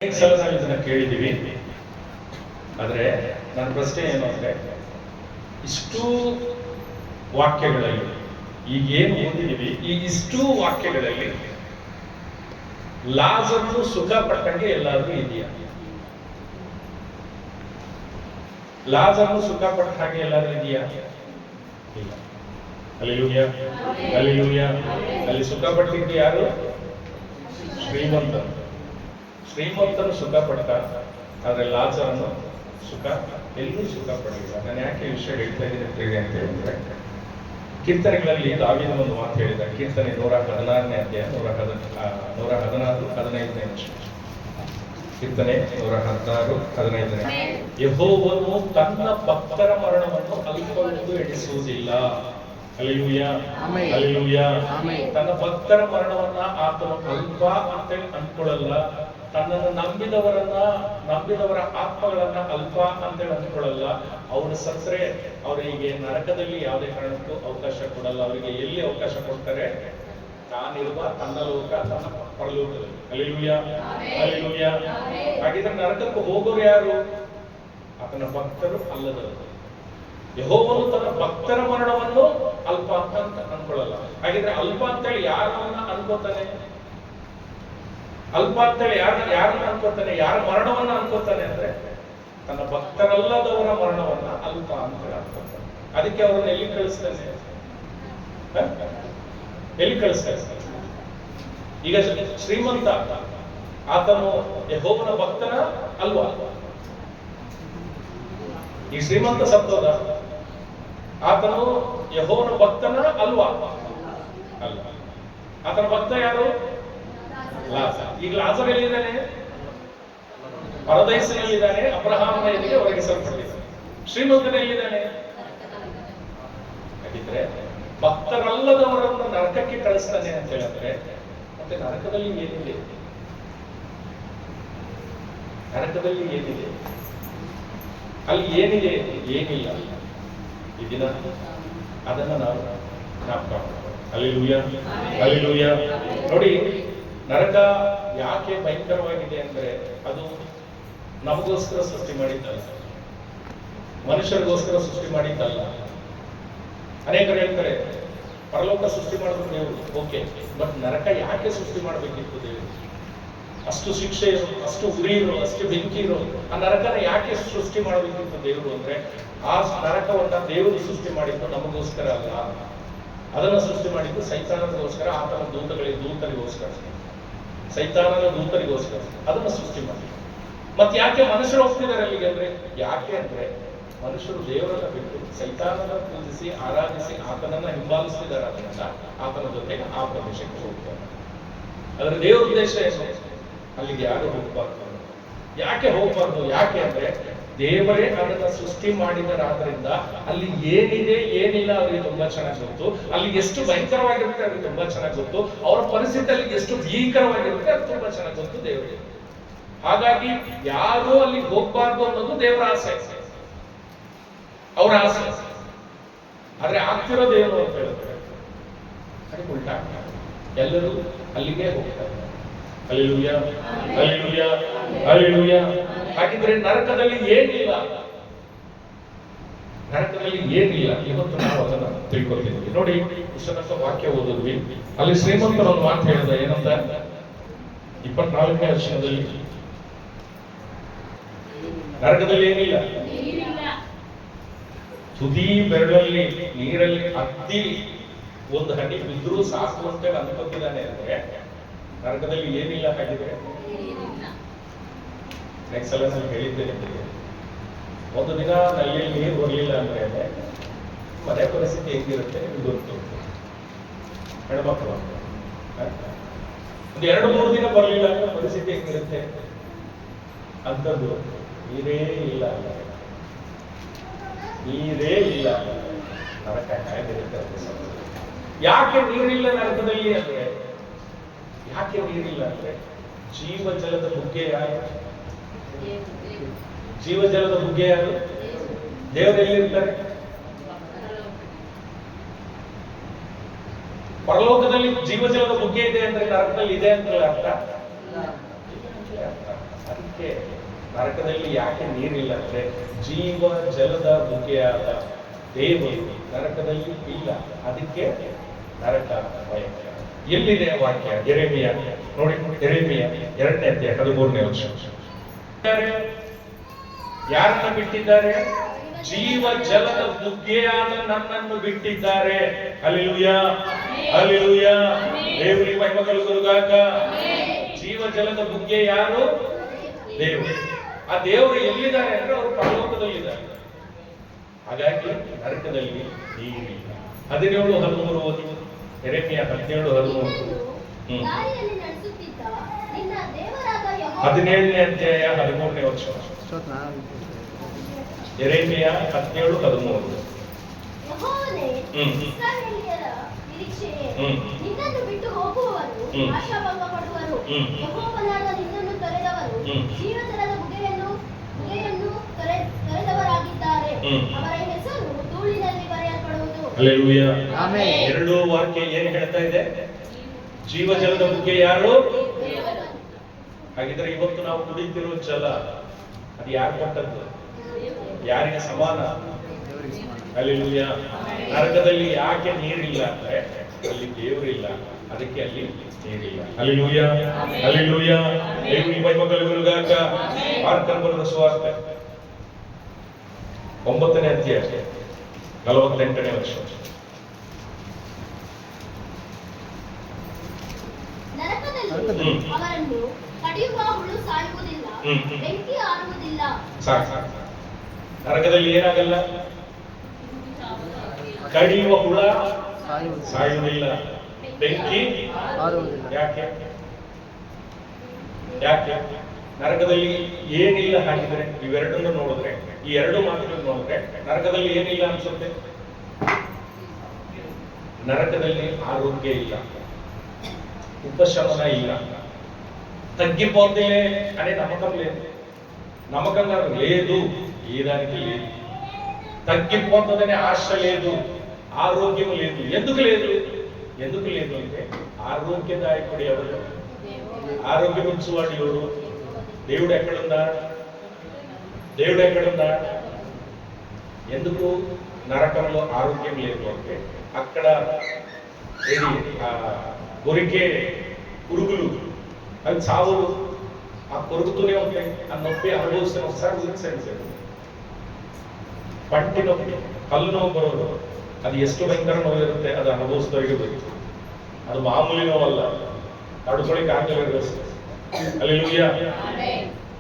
ಅನೇಕ ಸಲ ನಾವು ಇದನ್ನ ಕೇಳಿದ್ದೀವಿ. ಆದರೆ ನನ್ನ ಪ್ರಶ್ನೆ ಏನು ಅಂದ್ರೆ, ಇಷ್ಟು ವಾಕ್ಯಗಳಲ್ಲಿ ಈಗ ಏನು ಓದಿದ್ದೀವಿ, ಈ ಇಷ್ಟು ವಾಕ್ಯಗಳಲ್ಲಿ ಲಾಜರನು ಸುಖ ಪಟ್ಟಂಗೆ ಎಲ್ಲಾದ್ರೂ ಇದೆಯಾ? ಲಾಜರನು ಸುಖ ಪಟ್ಟ ಹಾಗೆ ಎಲ್ಲಾದ್ರೂ ಇದೆಯಾ? ಇಲ್ಲ. Hallelujah, hallelujah. ಅಲ್ಲಿ ಸುಖ ಪಟ್ಟಿದ್ದು ಯಾರು? ಶ್ರೀಮಂತನು. ಶ್ರೀಮಂತನು ಸುಖ ಪಟ್ಟ, ಆದ್ರೆ ಲಾಜರನು ಸುಖ ಎಲ್ಲೂ ಸುಖ ಪಡಲಿಲ್ಲ. ನಾನು ಯಾಕೆ ಈ ವಿಷಯ ಹೇಳ್ತಾ ಇದ್ದೀನಿ ಅಂತ ಹೇಳಿದ್ರೆ, ಕೀರ್ತನೆಗಳಲ್ಲಿ ದಾವೀದನ ಒಂದು ಮಾತು ಹೇಳಿದ. ಕೀರ್ತನೆ 116ನೇ ಅಧ್ಯಾಯ 116-15ನೇ ವರ್ಷ. ಕೀರ್ತನೆ 116-15. ಯೆಹೋವನು ತನ್ನ ಭಕ್ತರ ಮರಣವನ್ನು ಅಲ್ಪವೆಂದು ಎಣಿಸುವುದಿಲ್ಲ. Hallelujah, hallelujah. ತನ್ನ ಭಕ್ತರ ಮರಣವನ್ನ ಆತನು ಅಲ್ಪ ಅಂತೇಳಿ ಅಂದ್ಕೊಳ್ಳಲ್ಲ. ತನ್ನನ್ನು ನಂಬಿದವರ ಆತ್ಮಗಳನ್ನ ಅಲ್ಪ ಅಂತೇಳಿ ಅಂದ್ಕೊಳ್ಳಲ್ಲ. ಅವರು ಸತ್ರೆ ಅವರಿಗೆ ನರಕದಲ್ಲಿ ಯಾವುದೇ ಕಾರಣಕ್ಕೂ ಅವಕಾಶ ಕೊಡಲ್ಲ. ಅವರಿಗೆ ಎಲ್ಲಿ ಅವಕಾಶ ಕೊಡ್ತಾರೆ? ತಾನಿರುವ ತನ್ನ ಲೋಕ, ತನ್ನ ಪರಲೋಕದಲ್ಲಿ. Hallelujah, hallelujah. ಹಾಗಿದ್ರೆ ನರಕಕ್ಕೆ ಹೋಗೋರು ಯಾರು? ಆತನ ಭಕ್ತರು ಅಲ್ಲದವರು. ಯೆಹೋವನು ತನ್ನ ಭಕ್ತರ ಮರಣವನ್ನು ಅಲ್ಪ ಅಂತ ಅನ್ಕೊಳ್ಳಲ್ಲ. ಹಾಗಿದ್ರೆ ಅಲ್ಪ ಅಂತೇಳಿ ಯಾರನ್ನ ಅನ್ಕೋತಾನೆ? ಅಲ್ಪ ಅಂತೇಳಿ ಯಾರನ್ನ ಅನ್ಕೋತಾನೆ? ಯಾರ ಮರಣವನ್ನ ಅನ್ಕೋತಾನೆ ಅಂದ್ರೆ, ತನ್ನ ಭಕ್ತರಲ್ಲದವರ ಮರಣವನ್ನ ಅಲ್ಪ ಅಂತೇಳಿ ಅನ್ಕೋತಾನೆ. ಅದಕ್ಕೆ ಅವರನ್ನ ಎಲ್ಲಿ ಕಳಿಸ್ತಾನೆ? ಎಲ್ಲಿ ಕಳಿಸ್ತಾನೆ? ಈಗ ಶ್ರೀಮಂತ ಆತನು ಯೆಹೋವನ ಭಕ್ತನ ಅಲ್ವಾ? ಈ ಶ್ರೀಮಂತ ಸತ್ತೋದ, ಆತನು ಯೆಹೋವನ ಭಕ್ತನ ಅಲ್ವಾ? ಅಲ್ಲ. ಆತನ ಭಕ್ತ ಯಾರು? ಲಾಜರ್. ಈಗ ಲಾಜರ್ ಎಲ್ಲಿದ್ದಾನೆ? ಪರದೈಸಿನಲ್ಲಿದ್ದಾನೆ. ಅಬ್ರಹಾಮನ ಎದೆಗೆ ಒದಗಿಸಲ್ಪಟ್ಟಿದ್ದಾನೆ. ಶ್ರೀಮಂತನ ಎಲ್ಲಿದ್ದಾನೆ? ಹಾಗಿದ್ರೆ ಭಕ್ತರಲ್ಲದವರನ್ನು ನರಕಕ್ಕೆ ಕಳಿಸ್ತಾನೆ ಅಂತ ಹೇಳಿದ್ರೆ, ಮತ್ತೆ ನರಕದಲ್ಲಿ ಏನಿದೆ? ನರಕದಲ್ಲಿ ಏನಿದೆ? ಅಲ್ಲಿ ಏನಿದೆ? ಏನಿಲ್ಲ. ಈ ದಿನ ಅದನ್ನ ನಾವು ಜ್ಞಾಪಕ ಮಾಡ್ತೀವಿ. Hallelujah, hallelujah. ನೋಡಿ, ನರಕ ಯಾಕೆ ಭಯಂಕರವಾಗಿದೆ ಅಂದ್ರೆ, ಅದು ನಮಗೋಸ್ಕರ ಸೃಷ್ಟಿ ಮಾಡಿದ್ದಲ್ಲ, ಮನುಷ್ಯರಿಗೋಸ್ಕರ ಸೃಷ್ಟಿ ಮಾಡಿದ್ದಲ್ಲ. ಅನೇಕರು ಹೇಳ್ತಾರೆ ಪರಲೋಕ ಸೃಷ್ಟಿ ಮಾಡಿದ್ರು ದೇವರು, ಓಕೆ, ಬಟ್ ನರಕ ಯಾಕೆ ಸೃಷ್ಟಿ ಮಾಡಬೇಕಿತ್ತು ದೇವರು? ಅಷ್ಟು ಶಿಕ್ಷೆ ಇರು, ಅಷ್ಟು ಉರಿ ಇರು, ಅಷ್ಟು ಬೆಂಕಿ ಇರು, ಆ ನರಕನ ಯಾಕೆ ಸೃಷ್ಟಿ ಮಾಡಬೇಕಿತ್ತು ದೇವರು ಅಂದ್ರೆ, ಆ ನರಕವನ್ನ ದೇವರು ಸೃಷ್ಟಿ ಮಾಡಿದ್ದು ನಮಗೋಸ್ಕರ ಅಲ್ಲ. ಅದನ್ನು ಸೃಷ್ಟಿ ಮಾಡಿದ್ದು ಸೈತಾನಗೋಸ್ಕರ, ಆತನ ದೂತರಿಗೋಸ್ಕರ, ಸೈತಾನನ ದೂತರಿಗೋಸ್ಕರ ಅದನ್ನು ಸೃಷ್ಟಿ ಮಾಡಿ. ಮತ್ತೆ ಯಾಕೆ ಮನುಷ್ಯರು ಹೋಗ್ತಿದ್ದಾರೆ ಅಲ್ಲಿಗೆ ಅಂದ್ರೆ, ಯಾಕೆ ಅಂದ್ರೆ ಮನುಷ್ಯರು ದೇವರನ್ನ ಬಿಟ್ಟು ಸೈತಾನನ ಪೂಜಿಸಿ ಆರಾಧಿಸಿ ಆತನನ್ನ ಹಿಂಬಾಲಿಸ್ತಿದ್ದಾರೆ. ಅದನ್ನ ಆತನ ಜೊತೆಗೆ ಆ ಪ್ರದೇಶಕ್ಕೆ ಹೋಗ್ತಾರೆ. ಅದರ ದೇವರ ಉದ್ದೇಶ ಏನು? ಅಲ್ಲಿಗೆ ಯಾರು ಹೋಗಬಾರ್ದು. ಯಾಕೆ ಹೋಗಬಾರ್ದು? ಯಾಕೆ ಅಂದ್ರೆ, ದೇವರೇ ಅದನ್ನ ಸೃಷ್ಟಿ ಮಾಡಿದರಾದ್ರಿಂದ ಅಲ್ಲಿ ಏನಿದೆ ಏನಿಲ್ಲ ಅವ್ರಿಗೆ ತುಂಬಾ ಚೆನ್ನಾಗಿ ಗೊತ್ತು. ಅಲ್ಲಿ ಎಷ್ಟು ಭಯಂಕರವಾಗಿರುತ್ತೆ ಅವ್ರಿಗೆ ತುಂಬಾ ಚೆನ್ನಾಗಿ ಗೊತ್ತು. ಅವರ ಪರಿಸ್ಥಿತಿ ಅಲ್ಲಿ ಎಷ್ಟು ಭೀಕರವಾಗಿರುತ್ತೆ ಅದು ತುಂಬಾ ಚೆನ್ನಾಗಿ ಗೊತ್ತು ದೇವರಿಗೆ. ಹಾಗಾಗಿ ಯಾರು ಅಲ್ಲಿ ಹೋಗ್ಬಾರ್ದು ಅನ್ನೋದು ದೇವರ ಆಸೆ, ಅವರ ಆಸೆ. ಆದ್ರೆ ಆಗ್ತಿರೋದೇನು ಅಂತ ಹೇಳಿದ್ರೆ, ಅದಕ್ಕೆ ಉಲ್ಟಾ ಎಲ್ಲರೂ ಅಲ್ಲಿಗೆ ಹೋಗ್ತಾರೆ. Hallelujah, hallelujah, hallelujah. ಹಾಗಿದ್ರೆ ನರಕದಲ್ಲಿ ಏನಿಲ್ಲ, ನರಕದಲ್ಲಿ ಏನಿಲ್ಲ. ಇವತ್ತು ನಾವು ಅದನ್ನ ತಿಳ್ಕೊಳ್ತಿದ್ವಿ. ನೋಡಿ, ಇಷ್ಟೊಂದು ವಾಕ್ಯ ಓದಿದ್ವಿ. ಅಲ್ಲಿ ಶ್ರೀಮಂತರ ಒಂದು ಮಾತು ಹೇಳಿದ, ಏನಂತ? 24ನೇ ವರ್ಷದಲ್ಲಿ ನರಕದಲ್ಲಿ ಏನಿಲ್ಲ, ತುದಿ ಬೆರಳಲ್ಲಿ ನೀರಲ್ಲಿ ಅದ್ದಿ ಒಂದು ಹನಿ ಬಿದ್ದರೂ ಸಾಕು ಅಂತ ಅನ್ಕೋತಿದ್ದಾನೆ ಅಂದ್ರೆ, ನರಕದಲ್ಲಿ ಏನಿಲ್ಲ. ಹಾಗಿದ್ರೆ ನೆಕ್ಸ್ಟ್ ಸಲ ನಾನು ಹೇಳಿದ್ದೇನೆ ನಿಮಗೆ, ಒಂದು ದಿನ ನಲ್ಲಿ ನೀರು ಬರಲಿಲ್ಲ ಅಂದ್ರೆ ಮನೆ ಪರಿಸ್ಥಿತಿ ಹೆಂಗಿರುತ್ತೆ ಗೊತ್ತು. ಹೆಣ್ಮಕ್ಳು ಒಂದು 2-3 ದಿನ ಬರಲಿಲ್ಲ ಅಂದ್ರೆ ಪರಿಸ್ಥಿತಿ ಹೆಂಗಿರುತ್ತೆ ಅಂತದ್ದು. ನೀರೇ ಇಲ್ಲ, ನೀರೇ ಇಲ್ಲ, ನರಕ ಹೇಗಿರುತ್ತೆ? ಯಾಕೆ ನೀರಿಲ್ಲ ನರಕದಲ್ಲಿ ಅಂದ್ರೆ, ಯಾಕೆ ನೀರಿಲ್ಲ ಅಂದ್ರೆ, ಜೀವಜಲದ ಬುಗ್ಗೆ ಯಾರು? ಜೀವಜಲದ ಬುಗ್ಗೆ ಯಾರು? ದೇವರು ಎಲ್ಲಿರ್ತಾರೆ? ಪರಲೋಕದಲ್ಲಿ ಜೀವಜಲದ ಬುಗ್ಗೆ ಇದೆ ಅಂದ್ರೆ ನರಕದಲ್ಲಿ ಇದೆ ಅಂತ ಅರ್ಥ. ಅದಕ್ಕೆ ನರಕದಲ್ಲಿ ಯಾಕೆ ನೀರಿಲ್ಲ ಅಂದ್ರೆ ಜೀವ ಜಲದ ಬುಗ್ಗೆಯಾದ ದೇವರು ನರಕದಲ್ಲಿ ಇಲ್ಲ, ಅದಕ್ಕೆ ನರಕ ಭಯಂಕರ. ಎಲ್ಲಿದೆ ವಾಕ್ಯ? ಯೆರೆಮೀಯ ನೋಡಿ, ಯೆರೆಮೀಯ 2ನೇ ಅಧ್ಯಾಯ 13ನೇ ವಚನ. ಯಾರನ್ನ ಬಿಟ್ಟಿದ್ದಾರೆ? ಜೀವ ಜಲದ ಬುಗ್ಗೆಯಾದ ನನ್ನನ್ನು ಬಿಟ್ಟಿದ್ದಾರೆ. ಹಲ್ಲೆಲೂಯಾ, ಹಲ್ಲೆಲೂಯಾ, ದೇವರಿಗೆ ಮಹಿಮೆ ಕಲುಗುರುಗಾಕ. ಜೀವ ಜಲದ ಬುಗ್ಗೆ ಯಾರು? ದೇವರು. ಆ ದೇವರು ಎಲ್ಲಿದ್ದಾರೆ ಅಂದ್ರೆ ಅವರು ಪರಲೋಕದಲ್ಲಿದ್ದಾರೆ. ಹಾಗಾಗಿ ನರಕದಲ್ಲಿ ನೀರಿಲ್ಲ. 17:13 ಓದಿ. ಯೆರೆಮೀಯ 17:13. 17ನೇ ಅಧ್ಯಾಯ 13ನೇ ವಚನ. ಯೆರೆಮೀಯ 17:13. ನಿನ್ನನ್ನು ಬಿಟ್ಟು ಹೋಗುವವರು ಆಶಾಭಂಗ ಪಡುವರು. ಯೆಹೋವನಾದ ನಿನ್ನನ್ನು ತೊರೆದವರು ಜೀವಜಲದ ಬುಗ್ಗೆಯನ್ನು ತೊರೆದವರಾಗಿದ್ದಾರೆ. ಅವರ ಹೆಸರು ಧೂಳಿನಲ್ಲಿ ಬರೆಯಲ್ಪಡುವುದು. Hallelujah, amen. ಎರಡು ವಾಕ್ಯ ಏನು ಹೇಳ್ತಾ ಇದೆ? ಜೀವಜಲದ ಬುಗ್ಗೆ ಯಾರು? ಹಾಗಿದ್ರೆ ಇವತ್ತು ನಾವು ಕುಡಿತಿರುವ ಜಲ ಅದು ಯಾರು ಕೊಟ್ಟದ್ದು? ಯಾರಿಗೆ ಸಮಾನ? ಹಲ್ಲೆಲೂಯಾ. ನರಕದಲ್ಲಿ ಯಾಕೆ ನೀರಿಲ್ಲ ಅಂದ್ರೆ ಅಲ್ಲಿ ದೇವರಿಲ್ಲ, ಅದಕ್ಕೆ ಅಲ್ಲಿ ನೀರಿಲ್ಲ. ಹಲ್ಲೆಲೂಯಾ, ಹಲ್ಲೆಲೂಯಾ, ದೇವರಿಗೆ ಮಹಿಮೆ ಕಲುಗುರುಗಾಕ. ಮಾರ್ಕನ ಬರೆದ ಸುವಾರ್ತೆ 9ನೇ ಅಧ್ಯಾಯ 48ನೇ ವಚನ. ನರಕದಲ್ಲಿ ಅವರನ್ನು ಕಡಿಯುವ ಹುಳು ಸಾಯುವುದಿಲ್ಲ, ಬೆಂಕಿ ಆರುವುದಿಲ್ಲ. ಸಾಕು. ನರಕದಲ್ಲಿ ಏನಾಗಲ್ಲ? ಕಡಿಯುವ ಹುಳ ಸಾಯುವುದಿಲ್ಲ, ಬೆಂಕಿ ಯಾಕೆ? ಯಾಕೆ ನರಕದಲ್ಲಿ ಏನಿಲ್ಲ? ಹಾಗಿದ್ರೆ ಇವೆರಡನ್ನು ನೋಡಿದ್ರೆ, ಈ ಎರಡು ಮಾತುಗಳನ್ನು ನೋಡಿದ್ರೆ ನರಕದಲ್ಲಿ ಏನಿಲ್ಲ ಅನ್ಸುತ್ತೆ? ನರಕದಲ್ಲಿ ಆರೋಗ್ಯ ಇಲ್ಲ, ఉపశమన ಇಲ್ಲ, తగ్గిపోతే అనే నమ్మకం లేదు. నమ్మకంగా లేదు, ఏ దానికి లేదు. తగ్గిపోతుందనే ఆశ లేదు, ఆరోగ్యం లేదు. ఎందుకు లేదు? ఎందుకు లేదు అంటే ఆరోగ్యదాయకుడు ఎవరు? ఆరోగ్యం ఇచ్చేవాడు ఎవరు? దేవుడు ఎక్కడుందా? దేవుడు ఎక్కడుందా? ఎందుకు నరకంలో ఆరోగ్యం లేదు అంటే అక్కడ ఏది కొరికే పురుగులు అవి చావు, ఆ కొరుకుతూనే ఉంటాయి. ఆ నొప్పి అనుభవిస్తున్న ఒకసారి ఊహించండి. ಪಂಟಿ ನೊಪ್ಪಿ, ಕಲ್ಲು ನೋವು ಬರೋದು, ಅದು ಎಷ್ಟು ಭಯಂಕರ ನೋವು ಇರುತ್ತೆ, ಅದು ಅನುಭವಿಸಿದವರಿಗೆ ಬೇಕು. ಅದು ಮಾಮೂಲಿ ನೋವಲ್ಲ, ತಡ್ಕೊಳಿಕ್ ಆಗಲ್ಲ. ಹಲ್ಲೆಲೂಯಾ.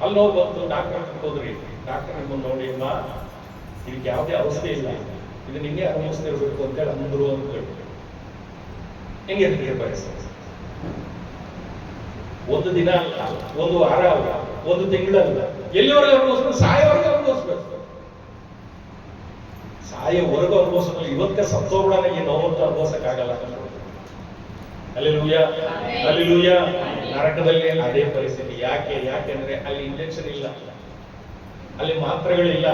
ಅಲ್ಲಿ ನೋವು ಬಂತು, ಡಾಕ್ಟರ್ ಹೋದ್ರಿ, ಡಾಕ್ಟರ್ ನಿಮ್ಮನ್ನು ನೋಡಿ, ಅಮ್ಮ ಇದಕ್ಕೆ ಯಾವುದೇ ಅವಸ್ಥೆ ಇಲ್ಲ, ಇದು ನಿಂಗೆ ಅನುಭವಿಸ್ತಿರ್ಬೇಕು ಅಂತೇಳಿ ಅಂದ್ರು ಅಂತ ಹೇಳಿ ಹೆಂಗೆ ಅದಕ್ಕೆ ಬಯಸ? ಒಂದು ದಿನ ಅಲ್ಲ, ಒಂದು ವಾರ ಅಲ್ಲ, ಒಂದು ತಿಂಗಳಲ್ಲ, ಎಲ್ಲಿವರೆಗೆ ಅನುಭವಿಸ್ಬೇಕು? ಸಾಯವರೆಗೆ ಅನುಭವಿಸ್ಬೇಕು. ಸಾಯವರೆಗೂ ಅನುಭವಿಸೋದು. ಇವತ್ತೇ ಸತ್ತೋಗ್ಬಿಡೋಣ, ಈ ನೋವಂತೂ ಅನುಭವಿಸಕ್ಕಾಗಲ್ಲ. Hallelujah, hallelujah. ನರಕದಲ್ಲಿ ಅದೇ ಪರಿಸ್ಥಿತಿ. ಯಾಕೆಂದ್ರೆ ಅಲ್ಲಿ ಇಂಜೆಕ್ಷನ್ ಇಲ್ಲ, ಅಲ್ಲಿ ಮಾತ್ರೆಗಳಿಲ್ಲ,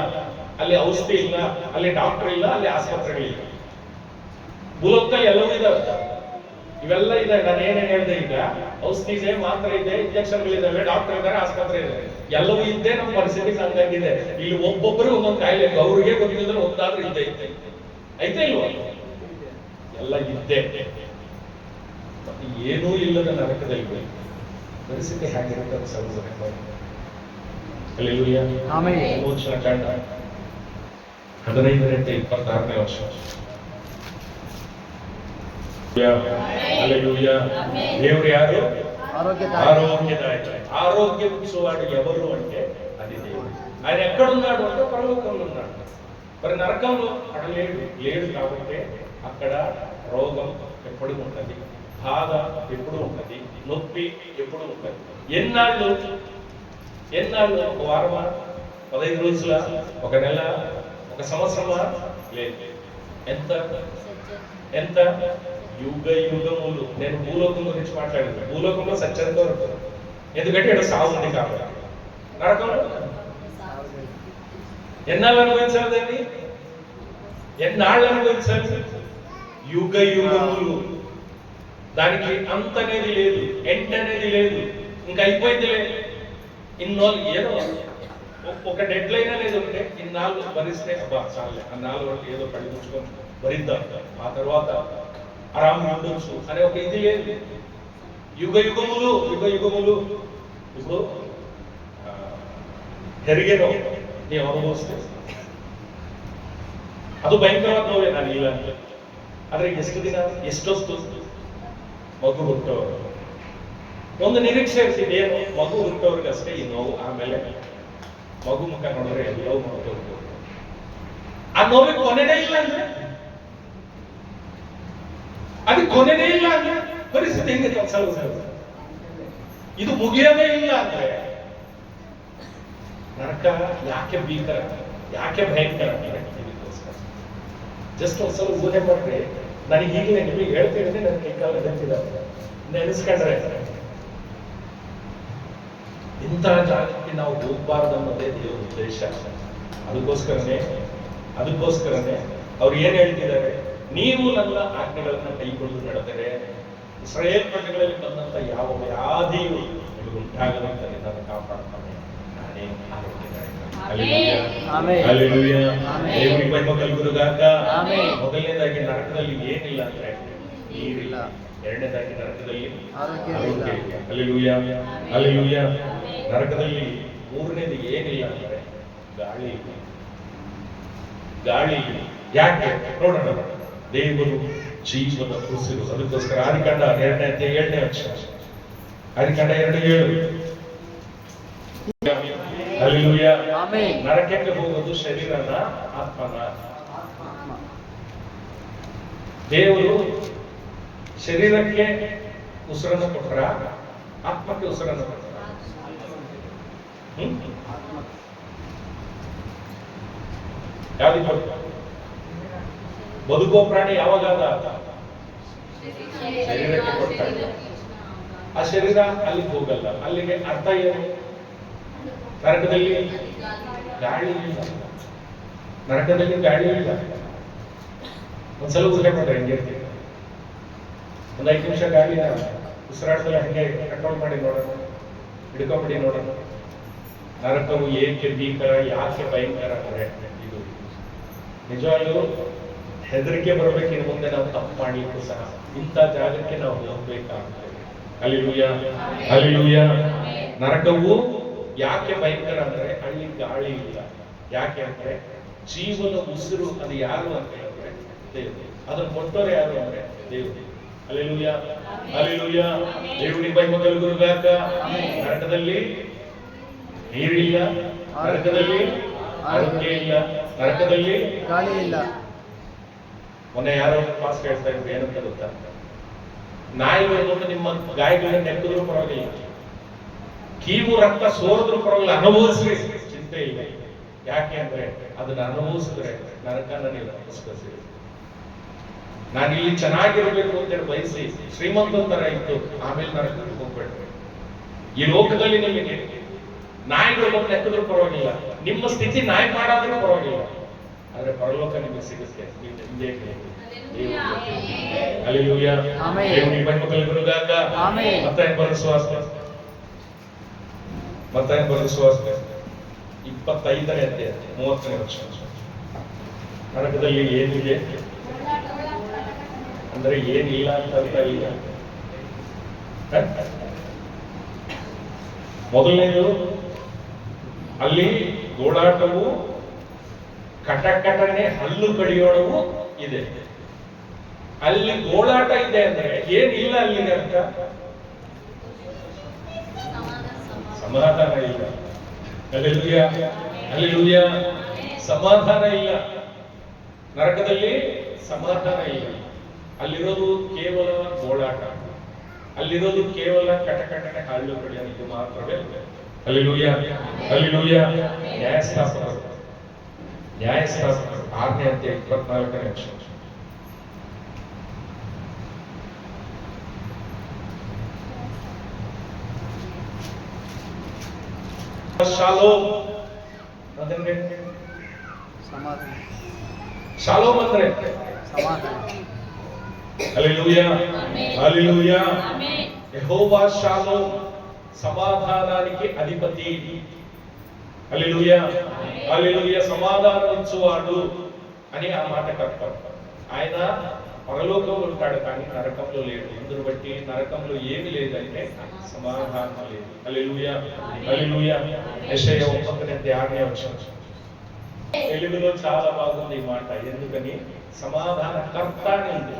ಅಲ್ಲಿ ಔಷಧಿ ಇಲ್ಲ, ಅಲ್ಲಿ ಡಾಕ್ಟರ್ ಇಲ್ಲ, ಅಲ್ಲಿ ಆಸ್ಪತ್ರೆಗಳಿಲ್ಲ. ಭೂಲೋಕದಲ್ಲಿ ಎಲ್ಲವೂ ಇದಾವೆ, ಇವೆಲ್ಲ ಇದೆ. ನಾನು ಏನೇನು ಹೇಳಿದೆ ಈಗ, ಔಷಧಿ ಇದೆ, ಮಾತ್ರೆ ಇದೆ, ಇಂಜೆಕ್ಷನ್ಗಳಿದ್ದಾವೆ, ಡಾಕ್ಟರ್ ಇದ್ದಾರೆ, ಆಸ್ಪತ್ರೆ ಇದೆ, ಎಲ್ಲವೂ ಇದ್ದೇ ನಮ್ಮ ಪರಿಸ್ಥಿತಿ ಹಂಗಾಗಿದೆ. ಇಲ್ಲಿ ಒಬ್ಬೊಬ್ಬರು ಒಂದೊಂದು ಕಾಯಿಲೆ, ಅವ್ರಿಗೆ ಗೊತ್ತಿದ್ರೆ ಒಂದಾದ್ರೂ ಇದ್ದೇ ಐತೆ ಇಲ್ವಾ? ಎಲ್ಲ ಇದ್ದೇ. ಮತ್ತೆ ಏನೂ ಇಲ್ಲದ ನರಕದಲ್ಲಿ ಪರಿಸ್ಥಿತಿ ಹೇಗಿರುತ್ತೆ ಅದು ಸಹಜ. Hallelujah, amen. ಮೋಚನ ಕಾಂಡ 15:26ನೇ ವರ್ಷ. ಹಲ್ಲೆಲೂಯಾ. ದೇವರು ಯಾರು? ఆరోగ్యదాయక. ఆరోగ్యం ఇచ్చేవాడు ఎవరు అంటే అది దేవుడు. ఆయన ఎక్కడున్నాడు అంటే పరలోకంలో ఉన్నాడు. మరి నరకంలో అక్కడ లేడు కాబట్టి అక్కడ రోగం ఎప్పుడు ఉంటుంది, బాధ ఎప్పుడు ఉంటుంది, నొప్పి ఎప్పుడు ఉంటుంది. ఎన్నాళ్ళు? ఒక వారమా, 15 రోజుల, ఒక నెల, ఒక సంవత్సరమా? లేదు. ఎంత యుగ యుగములు. నేను భూలోకం గురించి మాట్లాడాను. భూలోకంలో సత్యంతో ఉంటుంది, ఎందుకంటే ఇక్కడ సాగు ఉంది కాబట్టి. నరకంలో ఎన్నాళ్ళు అనుభవించాలి దాన్ని? ఎన్నాళ్ళు అనుభవించాలి? యుగ యుగములు. దానికి అంత అనేది లేదు, ఎండ్ అనేది లేదు, ఇంకా అయిపోయింది లేదు. ఏదో ఒక డెడ్ లైన్ అనేది ఉంటే ఇన్నాళ్ళు భరిస్తే అబ్బా చాలే అన్నాళ్ళు వరకు ఏదో కళ్ళు ముచ్చుకొని భరిద్దాం, ఆ తర్వాత ఆరాం ఉండొచ్చు అనే ఒక ఇది లేదు. యుగ యుగములు ఇప్పుడు ಹೆರಿಗೆನೋ ನೀವು ಅನುಭವಿಸ್ತೇವೆ, ಅದು ಭಯಂಕರವಾದ ನೋವೇ, ನಾನು ಇಲ್ಲ ಅಂತ. ಆದ್ರೆ ಎಷ್ಟು ದಿನ ಎಷ್ಟೊತ್ತು ಮಗು ಹುಟ್ಟೋರು ಒಂದು ನಿರೀಕ್ಷೆ ಇರ್ತಿದೆ, ಏನು ಮಗು ಹುಟ್ಟೋರ್ಗಷ್ಟೇ ಈ ನೋವು, ಆಮೇಲೆ ಮಗು ಮುಖ ನೋಡಿದ್ರೆ ಎಲ್ಲವೂ ಮಾಡ್ಕೋಬೇಕು. ಆ ನೋವಿಗೆ ಕೊನೆನೇ ಇಲ್ಲ ಅಂದ್ರೆ, ಅದಕ್ಕೆ ಕೊನೆನೇ ಇಲ್ಲ ಅಂದ್ರೆ ಪರಿಸ್ಥಿತಿ ಹೆಂಗಿದೆ ಒಂದ್ಸಲ. ಇದು ಮುಗಿಯೋದೇ ಇಲ್ಲ ಅಂದ್ರೆ ನರಕ ಯಾಕೆ ಭೀಕರ, ಯಾಕೆ ಭಯಂಕರ ಅಂದ್ರೆ ಇದಕ್ಕೋಸ್ಕರ. ಜಸ್ಟ್ ಒಂದ್ಸಲ ಊಹೆ ಮಾಡ್ರೆ, ನನಗೆ ಈಗಲೇ ನಿಮಗೆ ಹೇಳ್ತಿದ್ರೆ ನನ್ನ ಕೈಕಾಲ ನೆನಪಿದ್ದಾರೆ, ನೆನೆಸ್ಕೊಂಡ್ರೆ ಇಂಥ ಜಾಗಕ್ಕೆ ನಾವು ಹೋಗ್ಬಾರ್ದು ಅನ್ನೋದೇ ದೇವರ ಉದ್ದೇಶ. ಅದಕ್ಕೋಸ್ಕರನೇ ಅವ್ರು ಏನ್ ಹೇಳ್ತಿದ್ದಾರೆ, ನೀವು ನನ್ನ ಆಜ್ಞೆಗಳನ್ನ ಕೈಗೊಂಡು ನಡೆದರೆ ಇಸ್ರಾಯೇಲ್ ಪ್ರಜೆಗಳಲ್ಲಿ ಬಂದಂತ ಯಾವ ವ್ಯಾಧಿಯು ನಿಮಗೆ ಉಂಟಾಗದಂತೆ ನಿನ್ನನ್ನು ಕಾಪಾಡ್ತಾನೆ, ನಾನೇ ದೇವರಿಗೆ ಮಹಿಮೆ ಕಲುಗುವುದಾಕ. ಮೊದಲನೇದಾಗಿ ನರಕದಲ್ಲಿ ಏನಿಲ್ಲ ಅಂದ್ರೆ ನೀರಿಲ್ಲ, ಎರಡನೇದಾಗಿ ನರಕದಲ್ಲಿ ಆರೋಗ್ಯ ಇಲ್ಲ. ಹಲ್ಲೆಲೂಯಾ. ನರಕದಲ್ಲಿ ಮೂರನೇದು ಏನಿಲ್ಲ ಅಂದ್ರೆ ಗಾಳಿ. ಯಾಕೆ ನೋಡೋಣ, ದೇವರು ಜೀವದ ಉಸಿರು. ಅದಕ್ಕೋಸ್ಕರ ಆದಿಕಾಂಡ 2:7 ಆದಿಕಾಂಡ 2:7. ಹಲ್ಲೆಲೂಯಾ. ನರಕಕ್ಕೆ ಹೋಗೋದು ಶರೀರನ, ಆತ್ಮನ. ದೇವರು ಶರೀರಕ್ಕೆ ಉಸಿರನ್ನು ಕೊಟ್ರ, ಆತ್ಮಕ್ಕೆ ಉಸಿರನ್ನು ಕೊಟ್ರ. ಯಾವ್ದು ಬದುಕೋ ಪ್ರಾಣಿ ಯಾವಾಗ ಶರೀರಕ್ಕೆ ಕೊಡ್ತಾರೆ, ಆ ಶರೀರ ಅಲ್ಲಿಗೆ ಹೋಗಲ್ಲ. ಅಲ್ಲಿಗೆ ಅರ್ಥ ಏನು, ನರಕದಲ್ಲಿ ಗಾಳಿ ಇಲ್ಲ, ನರಕದಲ್ಲಿ ಗಾಳಿ ಇಲ್ಲ. ಒಂದ್ಸಲ ಊಹೆ ಮಾಡ್ರೆ ಹೆಂಗೆ, ಒಂದು 5 ನಿಮಿಷ ಗಾಳಿ ಉಸಿರಾಡ್ಸಲ್ಲ, ಹಂಗೆ ಕಂಟ್ರೋಲ್ ಮಾಡಿ ನೋಡೋಣ, ಹಿಡ್ಕೊಂಬಿಡಿ ನೋಡೋಣ. ನರಕವು ಏಕೆ ಭೀಕರ, ಯಾಕೆ ಭಯಂಕರ ಅಂದ್ರೆ ಇದು ನಿಜವಾಗ್ಲೂ ಹೆದರಿಕೆ ಬರಬೇಕು. ಇನ್ನು ಮುಂದೆ ನಾವು ತಪ್ಪು ಮಾಡ್ಲಿಕ್ಕೂ ಸಹ ಇಂಥ ಜಾಗಕ್ಕೆ ನಾವು ಹೋಗ್ಬೇಕಾಗ್ತದೆ. ಹಲ್ಲೆಲೂಯಾ. ನರಕವು ಯಾಕೆ ಭಯಂಕರ ಅಂದ್ರೆ ಅಲ್ಲಿ ಗಾಳಿ ಇಲ್ಲ. ಯಾಕೆ ಅಂದ್ರೆ ಜೀವನ ಉಸಿರು ಅದು ಯಾರು ಅಂತ ಹೇಳಿದ್ರೆ ದೇವರು. ಅದನ್ನು ಕೊಟ್ಟೋರು ಯಾರು ಅಂದ್ರೆ ದೇವರು. ಹಲ್ಲೆಲೂಯಾ. ದೇವರಿಗೆ ಮಹಿಮೆ ಕಲುಗುವುದಾಕ. ನರಕದಲ್ಲಿ ನೀರಿಲ್ಲ, ನರಕದಲ್ಲಿ ಆರೋಗ್ಯ ಇಲ್ಲ, ನರಕದಲ್ಲಿ ಗಾಳಿ ಇಲ್ಲ. ಮೊನ್ನೆ ಯಾರೋ ಪಾಸ್ ಹೇಳ್ತಾ ಇದ್ರು, ಏನಂತ ಗೊತ್ತಾ, ನಾಯಿಗಳು ನಿಮ್ಮ ಗಾಯಗಳನ್ನ ನೆಕ್ಕಿದ್ರು ಪರವಾಗಿಲ್ಲ, ಕೀವು ರಕ್ತ ಸೋರಿದ್ರು ಪರವಾಗಿಲ್ಲ, ಅನುಭವಿಸ್ರಿ, ಚಿಂತೆ ಇಲ್ಲ. ಯಾಕೆ ಅಂದ್ರೆ ಅದನ್ನ ಅನುಭವಿಸಿದ್ರೆ ನರಕನ ನೀವು ಅನುಭವಿಸ್ತೀರಿ. ನಾನಿಲ್ಲಿ ಚೆನ್ನಾಗಿರ್ಬೇಕು ಅಂತೇಳಿ ಬಯಸಿ ಶ್ರೀಮಂತ ತರ ಇತ್ತು, ಆಮೇಲೆ ನರಕಕ್ಕೆ ಹೋಗ್ಬೇಡ್ರಿ. ಈ ಲೋಕದಲ್ಲಿ ನಿಮಗೆ ನಾಯಿಗಳು ಬಂದು ನೆಕ್ಕಿದ್ರು ಪರವಾಗಿಲ್ಲ, ನಿಮ್ಮ ಸ್ಥಿತಿ ನಾಯಿ ಮಾಡಾದ್ರೂ ಪರವಾಗಿಲ್ಲ, ಆದ್ರೆ ಪರಲೋಕ ನಿಮಗೆ ಸಿಗುತ್ತೆ. ಹಲ್ಲೆಲೂಯಾ. ದೇವರಿಗೆ ಮಹಿಮೆ ಕಲುಗುವುದಾಕ. ಮತ್ತಾಯ ಬರೆದ ಸುವಾರ್ತೆ 25ನೇ ಅಧ್ಯಾಯ 30ನೇ ವಚನ. ನರಕದಲ್ಲಿ ಏನಿದೆ ಅಂದ್ರೆ ಏನಿಲ್ಲ ಅಂತ ಅರ್ಥ ಇಲ್ಲ. ಮೊದಲನೇದು ಅಲ್ಲಿ ಗೋಳಾಟವು, ಕಟಕಟನೆ, ಹಲ್ಲು ಕಡಿಯೋಣವು ಇದೆ. ಅಲ್ಲಿ ಗೋಳಾಟ ಇದೆ ಅಂದ್ರೆ ಏನಿಲ್ಲ ಅಲ್ಲಿಗೆ ಅರ್ಥ, ಸಮಾಧಾನ ಇಲ್ಲ. ಹಲ್ಲೆಲೂಯಾ. ಸಮಾಧಾನ ಇಲ್ಲ. ನರಕದಲ್ಲಿ ಸಮಾಧಾನ ಇಲ್ಲ. ಅಲ್ಲಿರೋದು ಕೇವಲ ಗೋಳಾಟ, ಅಲ್ಲಿರೋದು ಕೇವಲ ಕಟಕಟನೆ, ಹಲ್ಲು ಕಡಿಯೋದು ಮಾತ್ರವೇ. ಹಲ್ಲೆಲೂಯಾ. ನ್ಯಾಯಸ್ಥಾಪಕರು 6ನೇ ಅಧ್ಯಾಯ 24ನೇ ವಚನ. ಶಾಲೋಮ್ ಅಂದ್ರೆ ಸಮಾಧಾನ. ಹಲ್ಲೆಲೂಯಾ. ಯೆಹೋವ ಶಾಲೋಮ್ సమాధానానికి అధిపతి. హల్లెలూయా, హల్లెలూయా. సమాధానం ఇచ్చువాడు అని ఆ మాటకు అర్థం. ఆయన పరలోకంలో ఉంటాడు కానీ నరకంలో లేడు. ఇందును బట్టి నరకంలో ఏమి లేదంటే సమాధానం లేదు. హల్లెలూయా, హల్లెలూయా. యెషయా 9:6 వచ్చాను. తెలుగులో చాలా బాగుంది ఈ మాట. ఎందుకని? సమాధాన కర్త అని ఉంది.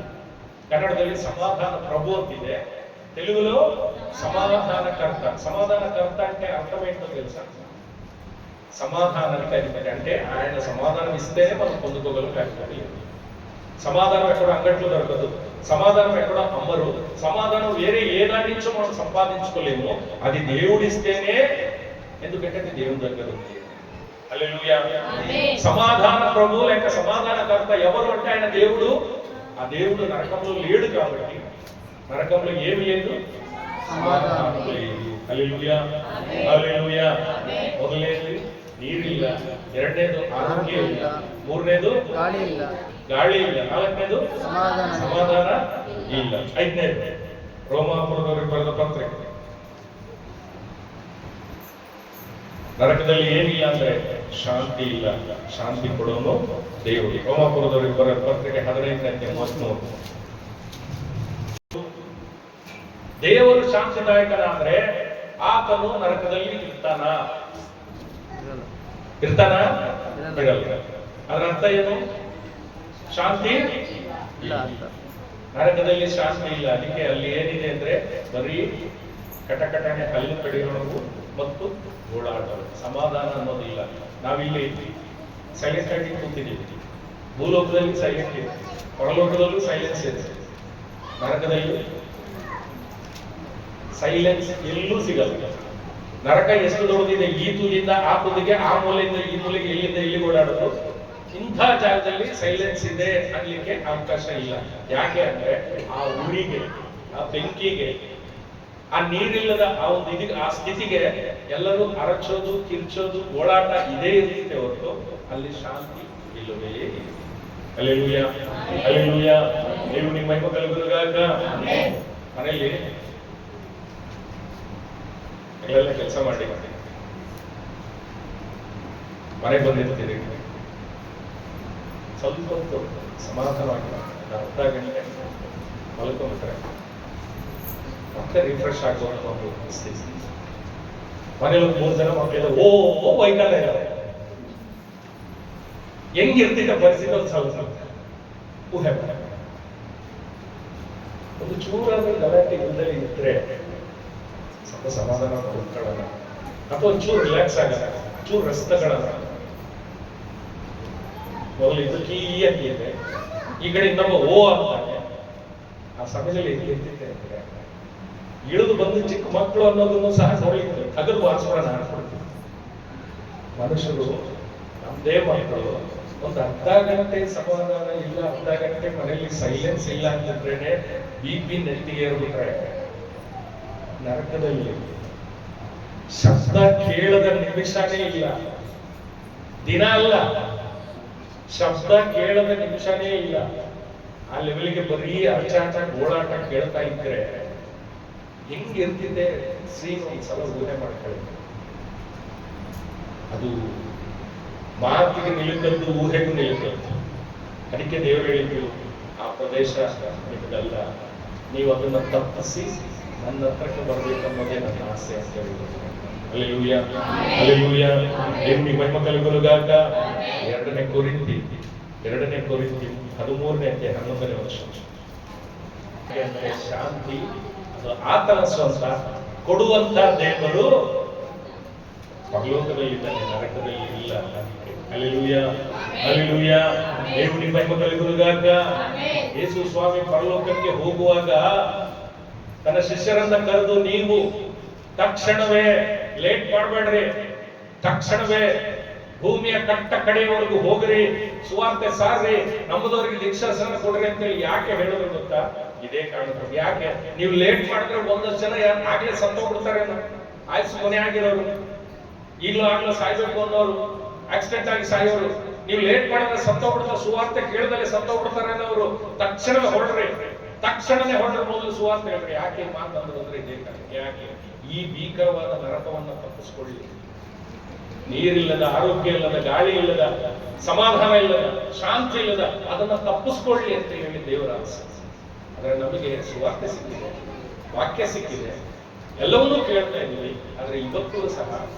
కన్నడದಲ್ಲಿ సమాధాన ప్రభు అంతిದೆ, తెలుగులో సమాధాన కర్త. సమాధాన కర్త అంటే అర్థం ఏంటో తెలుసా? సమాధానానికి అధిపతి అంటే ఆయన సమాధానం ఇస్తేనే మనం పొందుకోగలం, లేకపోతే లేదు. సమాధానం ఎక్కడ అంగట్లో దొరకదు, సమాధానం ఎక్కడ అమ్మరు, సమాధానం వేరే ఏ దాని నుంచో మనం సంపాదించుకోలేము. అది దేవుడిస్తేనే, ఎందుకంటే అది దేవుని దగ్గర ఉంది. హల్లెలూయా. సమాధాన ప్రభు లేక సమాధానకర్త ఎవరు అంటే ఆయన దేవుడు. ఆ దేవుడు నరకంలో లేడు కాబట్టి నరకంలో ఏమి లేదు, సమాధానం లేదు. హల్లెలూయా, హల్లెలూయా. ಮೊದಲನೇದು ನೀರಿಲ್ಲ, ಎರಡನೇದು ಆರೋಗ್ಯ ಇಲ್ಲ, ಮೂರನೇದು ಗಾಳಿ ಇಲ್ಲ, ನಾಲ್ಕನೇದು ಸಮಾಧಾನ ಇಲ್ಲ, ಐದನೇದು ರೋಮಾಪುರದವರಿಗೆ ಬರೆದ ಪತ್ರಿಕೆ. ನರಕದಲ್ಲಿ ಏನಿಲ್ಲ ಅಂದ್ರೆ ಶಾಂತಿ ಇಲ್ಲ, ಶಾಂತಿ ಕೊಡೋನು ದೇವರು. ರೋಮಾಪುರದವರಿಗೆ ಬರೆದ ಪತ್ರಿಕೆ 15:33. ದೇವರು ಶಾಂತಿದಾಯಕನಾದ್ರೆ ಆತನು ನರಕದಲ್ಲಿ ಇರ್ತಾನ? ಇರಲ್ಲ. ಅದರ ಅರ್ಥ ಏನು? ಶಾಂತಿ ಇಲ್ಲ. ನರಕದಲ್ಲಿ ಶಾಂತಿ ಇಲ್ಲ. ಅದಕ್ಕೆ ಅಲ್ಲಿ ಏನಿದೆ ಅಂದ್ರೆ ಬರೀ ಕಟಕಟನೆ, ಕಲ್ಲು ಕಡಿಯೋಣವು ಮತ್ತು ಓಡಾಟ, ಸಮಾಧಾನ ಅನ್ನೋದಿಲ್ಲ. ನಾವಿಲ್ಲಿ ಸೈಲೆಂಟ್ ಆಗಿ ಕೂತಿದ್ದೀವಿ. ಭೂಲೋಕದಲ್ಲಿ ಸೈಲೆಂಟ್ ಇದೆ, ಪರಲೋಕದಲ್ಲೂ ಸೈಲೆನ್ಸ್ ಇದೆ. ನರಕದಲ್ಲಿ ಸೈಲೆನ್ಸ್ ಎಲ್ಲೂ ಸಿಗಲ್ಲ. ನರಕ ಎಷ್ಟು ದೊಡ್ಡದಿದೆ, ಈ ತುದಿಯಿಂದ ಆ ತುದಿಗೆ, ಆ ಮೂಲೆಯಿಂದ ಈ ಮೂಲೆಗೆ, ಇಲ್ಲಿಂದ ಇಲ್ಲಿಗೆ ಓಡಾಡೋದು. ಇಂಥ ಜಾಗದಲ್ಲಿ ಸೈಲೆನ್ಸ್ ಇದೆ ಅನ್ಲಿಕ್ಕೆ ಅವಕಾಶ ಇಲ್ಲ. ಯಾಕೆ ಅಂದ್ರೆ ಆ ಉರಿಗೆ, ಆ ಬೆಂಕಿಗೆ, ಆ ನೀರಿಲ್ಲದ ಆ ಒಂದು ಇದಕ್ಕೆ, ಆ ಸ್ಥಿತಿಗೆ ಎಲ್ಲರೂ ಅರಚೋದು, ಕಿರ್ಚೋದು, ಓಡಾಟ ಇದೇ ಇರುತ್ತೆ ಹೊರತು ಅಲ್ಲಿ ಶಾಂತಿ ಇಲ್ಲವೇ ಇಲ್ಲ. Hallelujah, hallelujah. ನೀವು ನಿಮ್ಮ ಮಹಿಮೆ ಕಲಿಯುವುದಕ್ಕಾಗ ಮನೆಯಲ್ಲಿ ಎಲ್ಲ ಕೆಲಸ ಮಾಡಿ ಮನೆಗೆ ಬಂದಿರ್ತೀರಿ, ಸ್ವಲ್ಪ ಹೊತ್ತು ಸಮಾಧಾನವಾಗಿ ಅರ್ಧ ಗಂಟೆ ಮಲ್ಕೊಂಡ್ಬಿಟ್ರೆ ಮತ್ತೆ ರಿಫ್ರೆಶ್ ಆಗುವ ಒಂದು ಸ್ಥಿತಿ. ಮನೇಲಿ 3 ಜನ ಮಕ್ಕಳೆಲ್ಲ ಓ ವೈಕಲ್ಯ ಇದ್ದಾರೆ. ಹೆಂಗಿರ್ತಿದ್ದ ಪರಿಸ್ಥಿತಿ ಒಂದು ಸ್ವಲ್ಪ ಊಹೆ ಮಾಡ. ಒಂದು ಚೂರಾದ್ರೂ ಗಲಾಟೆ ಇಲ್ಲದೆ ಇದ್ರೆ ಸ್ವಲ್ಪ ಸಮಾಧಾನ ಕೊಡ್ಕೊಳ್ಳೋಣ, ಅಥವಾ ಒಂಚೂರು ರಿಲ್ಯಾಕ್ಸ್ ಆಗೋಣ, ಚೂರು ರಸ ತಗೊಳ್ಳೋಣ. ಮೊದಲು ಇದು ಕೀ ಅಂತಿದೆ, ಈ ಕಡೆ ನಮ್ಮ ಓ ಅಂತಾನೆ. ಆ ಸಮಯದಲ್ಲಿ ಎಲ್ಲಿ ಇರ್ತಿದ್ದೆ ಅಂದ್ರೆ ಇಳಿದು ಬಂದು ಚಿಕ್ಕ ಮಕ್ಕಳು ಅನ್ನೋದನ್ನು ಸಹ ನೋಡಿದ್ರು, ತಗದು ವಾಸವನ್ನ ಹಾಡ್ಕೊಡ್ತೀವಿ. ಮನುಷ್ಯರು ನಮ್ದೇ ಮಕ್ಕಳು ಒಂದು ಅರ್ಧ ಗಂಟೆ ಸಮಾಧಾನ ಇಲ್ಲ, ಅರ್ಧ ಗಂಟೆ ಮನೆಯಲ್ಲಿ ಸೈಲೆನ್ಸ್ ಇಲ್ಲ ಅಂತಿದ್ರೇನೆ BP ನೆತ್ತಿಗೆ ಏರ್ಬಿಟ್ರೆ, ನರಕದಲ್ಲಿ ಶಬ್ದ ಕೇಳದ ನಿಮಿಷನೇ ಇಲ್ಲ. ದಿನ ಅಲ್ಲ, ಶಬ್ದ ಕೇಳದ ನಿಮಿಷನೇ ಇಲ್ಲ. ಆ ಲೆವೆಲ್ಗೆ ಬರೀ ಅರ್ಚಾಟ ಓಡಾಟ ಕೇಳ್ತಾ ಇದ್ರೆ ಹೆಂಗಿರ್ತಿದ್ದೆ ಸೀನ್ ಒಂದ್ಸಲ ಊಹೆ ಮಾಡ್ಕೊಳ್ಳಿ. ಅದು ಮಾತಿಗೆ ನಿಲ್ಲುತ್ತದ್ದು, ಊಹೆಗೂ ನಿಲ್ಲುತ್ತದ್ದು. ಅದಕ್ಕೆ ದೇವರು ಹೇಳಿದ್ರು, ಆ ಪ್ರದೇಶ ನಿಮ್ಮದಲ್ಲ, ನೀವು ಅದನ್ನ ತಪ್ಪಿಸಿ ನನ್ನ ಹತ್ರಕ್ಕೆ ಬರ್ಬೇಕನ್ನೋದೇ ನನ್ನ ಆಸೆ ಅಂತ ಹೇಳಿದ್ರು. Hallelujah, hallelujah. ದೇವರಿಗೆ ಮಹಿಮೆ ಕಲಿಯುವುದಕ್ಕಾಗ 2ನೇ ಕೊರಿಂಥಿ 13:11 ವರ್ಷ. ಶಾಂತಿ ಅದು ಆತನ ಸ್ವಂತ, ಕೊಡುವಂತ ದೇವರು ಪರಲೋಕದಲ್ಲಿದ್ದಾನೆ, ನರಕದಲ್ಲಿ ಇಲ್ಲ. Hallelujah, hallelujah. ದೇವರಿಗೆ ಮಹಿಮೆ ಕಲಿಯುವುದಕ್ಕಾಗ ಯೇಸು ಸ್ವಾಮಿ ಪರಲೋಕಕ್ಕೆ ಹೋಗುವಾಗ ತನ್ನ ಶಿಷ್ಯರನ್ನ ಕರೆದು, ನೀವು ತಕ್ಷಣವೇ, ಲೇಟ್ ಮಾಡಬೇಡ್ರಿ, ತಕ್ಷಣವೇ ಭೂಮಿಯ ಕಟ್ಟ ಕಡೆಯವರೆಗೂ ಹೋಗ್ರಿ, ಸುವಾರ್ತೆ ಸಾರ್ರಿ, ನಂಬುದವರಿಗೆ ದೀಕ್ಷಾಸನ ಕೊಡ್ರಿ ಅಂತೇಳಿ ಯಾಕೆ ಹೇಳಿದ್ರು ಗೊತ್ತಾ? ಇದೇ ಕಾರಣಕ್ಕೆ. ಯಾಕೆ ನೀವು ಲೇಟ್ ಮಾಡಿದ್ರೆ ಒಂದಷ್ಟು ಜನ ಆಗ್ಲೇ ಸತ್ತೋಗ್ಬಿಡ್ತಾರೆ, ಆಯ್ತು ಕೊನೆ ಆಗಿರೋರು, ಆಗ್ಲೂ ಸಾಯ್ಬೇಕು ಅನ್ನೋರು, ಆಕ್ಸಿಡೆಂಟ್ ಆಗಿ ಸಾಯೋರು. ನೀವು ಲೇಟ್ ಮಾಡಿದ್ರೆ ಸತ್ತೋಗ್ಬಿಡ್ತಾರೆ, ಸುವಾರ್ತೆ ಕೇಳದಲ್ಲೇ ಸತ್ತೋಗ್ಬಿಡ್ತಾರೆ ಅನ್ನೋರು. ತಕ್ಷಣವೇ ಹೊರಡ್ರಿ, ತಕ್ಷಣನೇ ಹೊರಡ್ರೆ ಮೊದಲು ಸುವಾರ್ತೆ ಹೇಳ್ರಿ. ಯಾಕೆ ಮಾತಂದ್ರು ಅಂದ್ರೆ ಇದೇ ಕಾರಣ. ಯಾಕೆ? ಈ ಭೀಕರವಾದ ನರಕವನ್ನು ತಪ್ಪಿಸ್ಕೊಳ್ಳಿ. ನೀರಿಲ್ಲದ, ಆರೋಗ್ಯ ಇಲ್ಲದ, ಗಾಳಿ ಇಲ್ಲದ, ಸಮಾಧಾನ ಇಲ್ಲದ, ಶಾಂತಿ ಇಲ್ಲದ ಅದನ್ನ ತಪ್ಪಿಸ್ಕೊಳ್ಳಿ ಅಂತ ಹೇಳಿ ದೇವರ ಆಸೆ. ಆದ್ರೆ ನಮಗೆ ಸುವಾರ್ತೆ ಸಿಕ್ಕಿದೆ, ವಾಕ್ಯ ಸಿಕ್ಕಿದೆ, ಎಲ್ಲವನ್ನೂ ಕೇಳ್ತಾ ಇದ್ದೀವಿ. ಆದ್ರೆ ಇವತ್ತೂ ಸಹ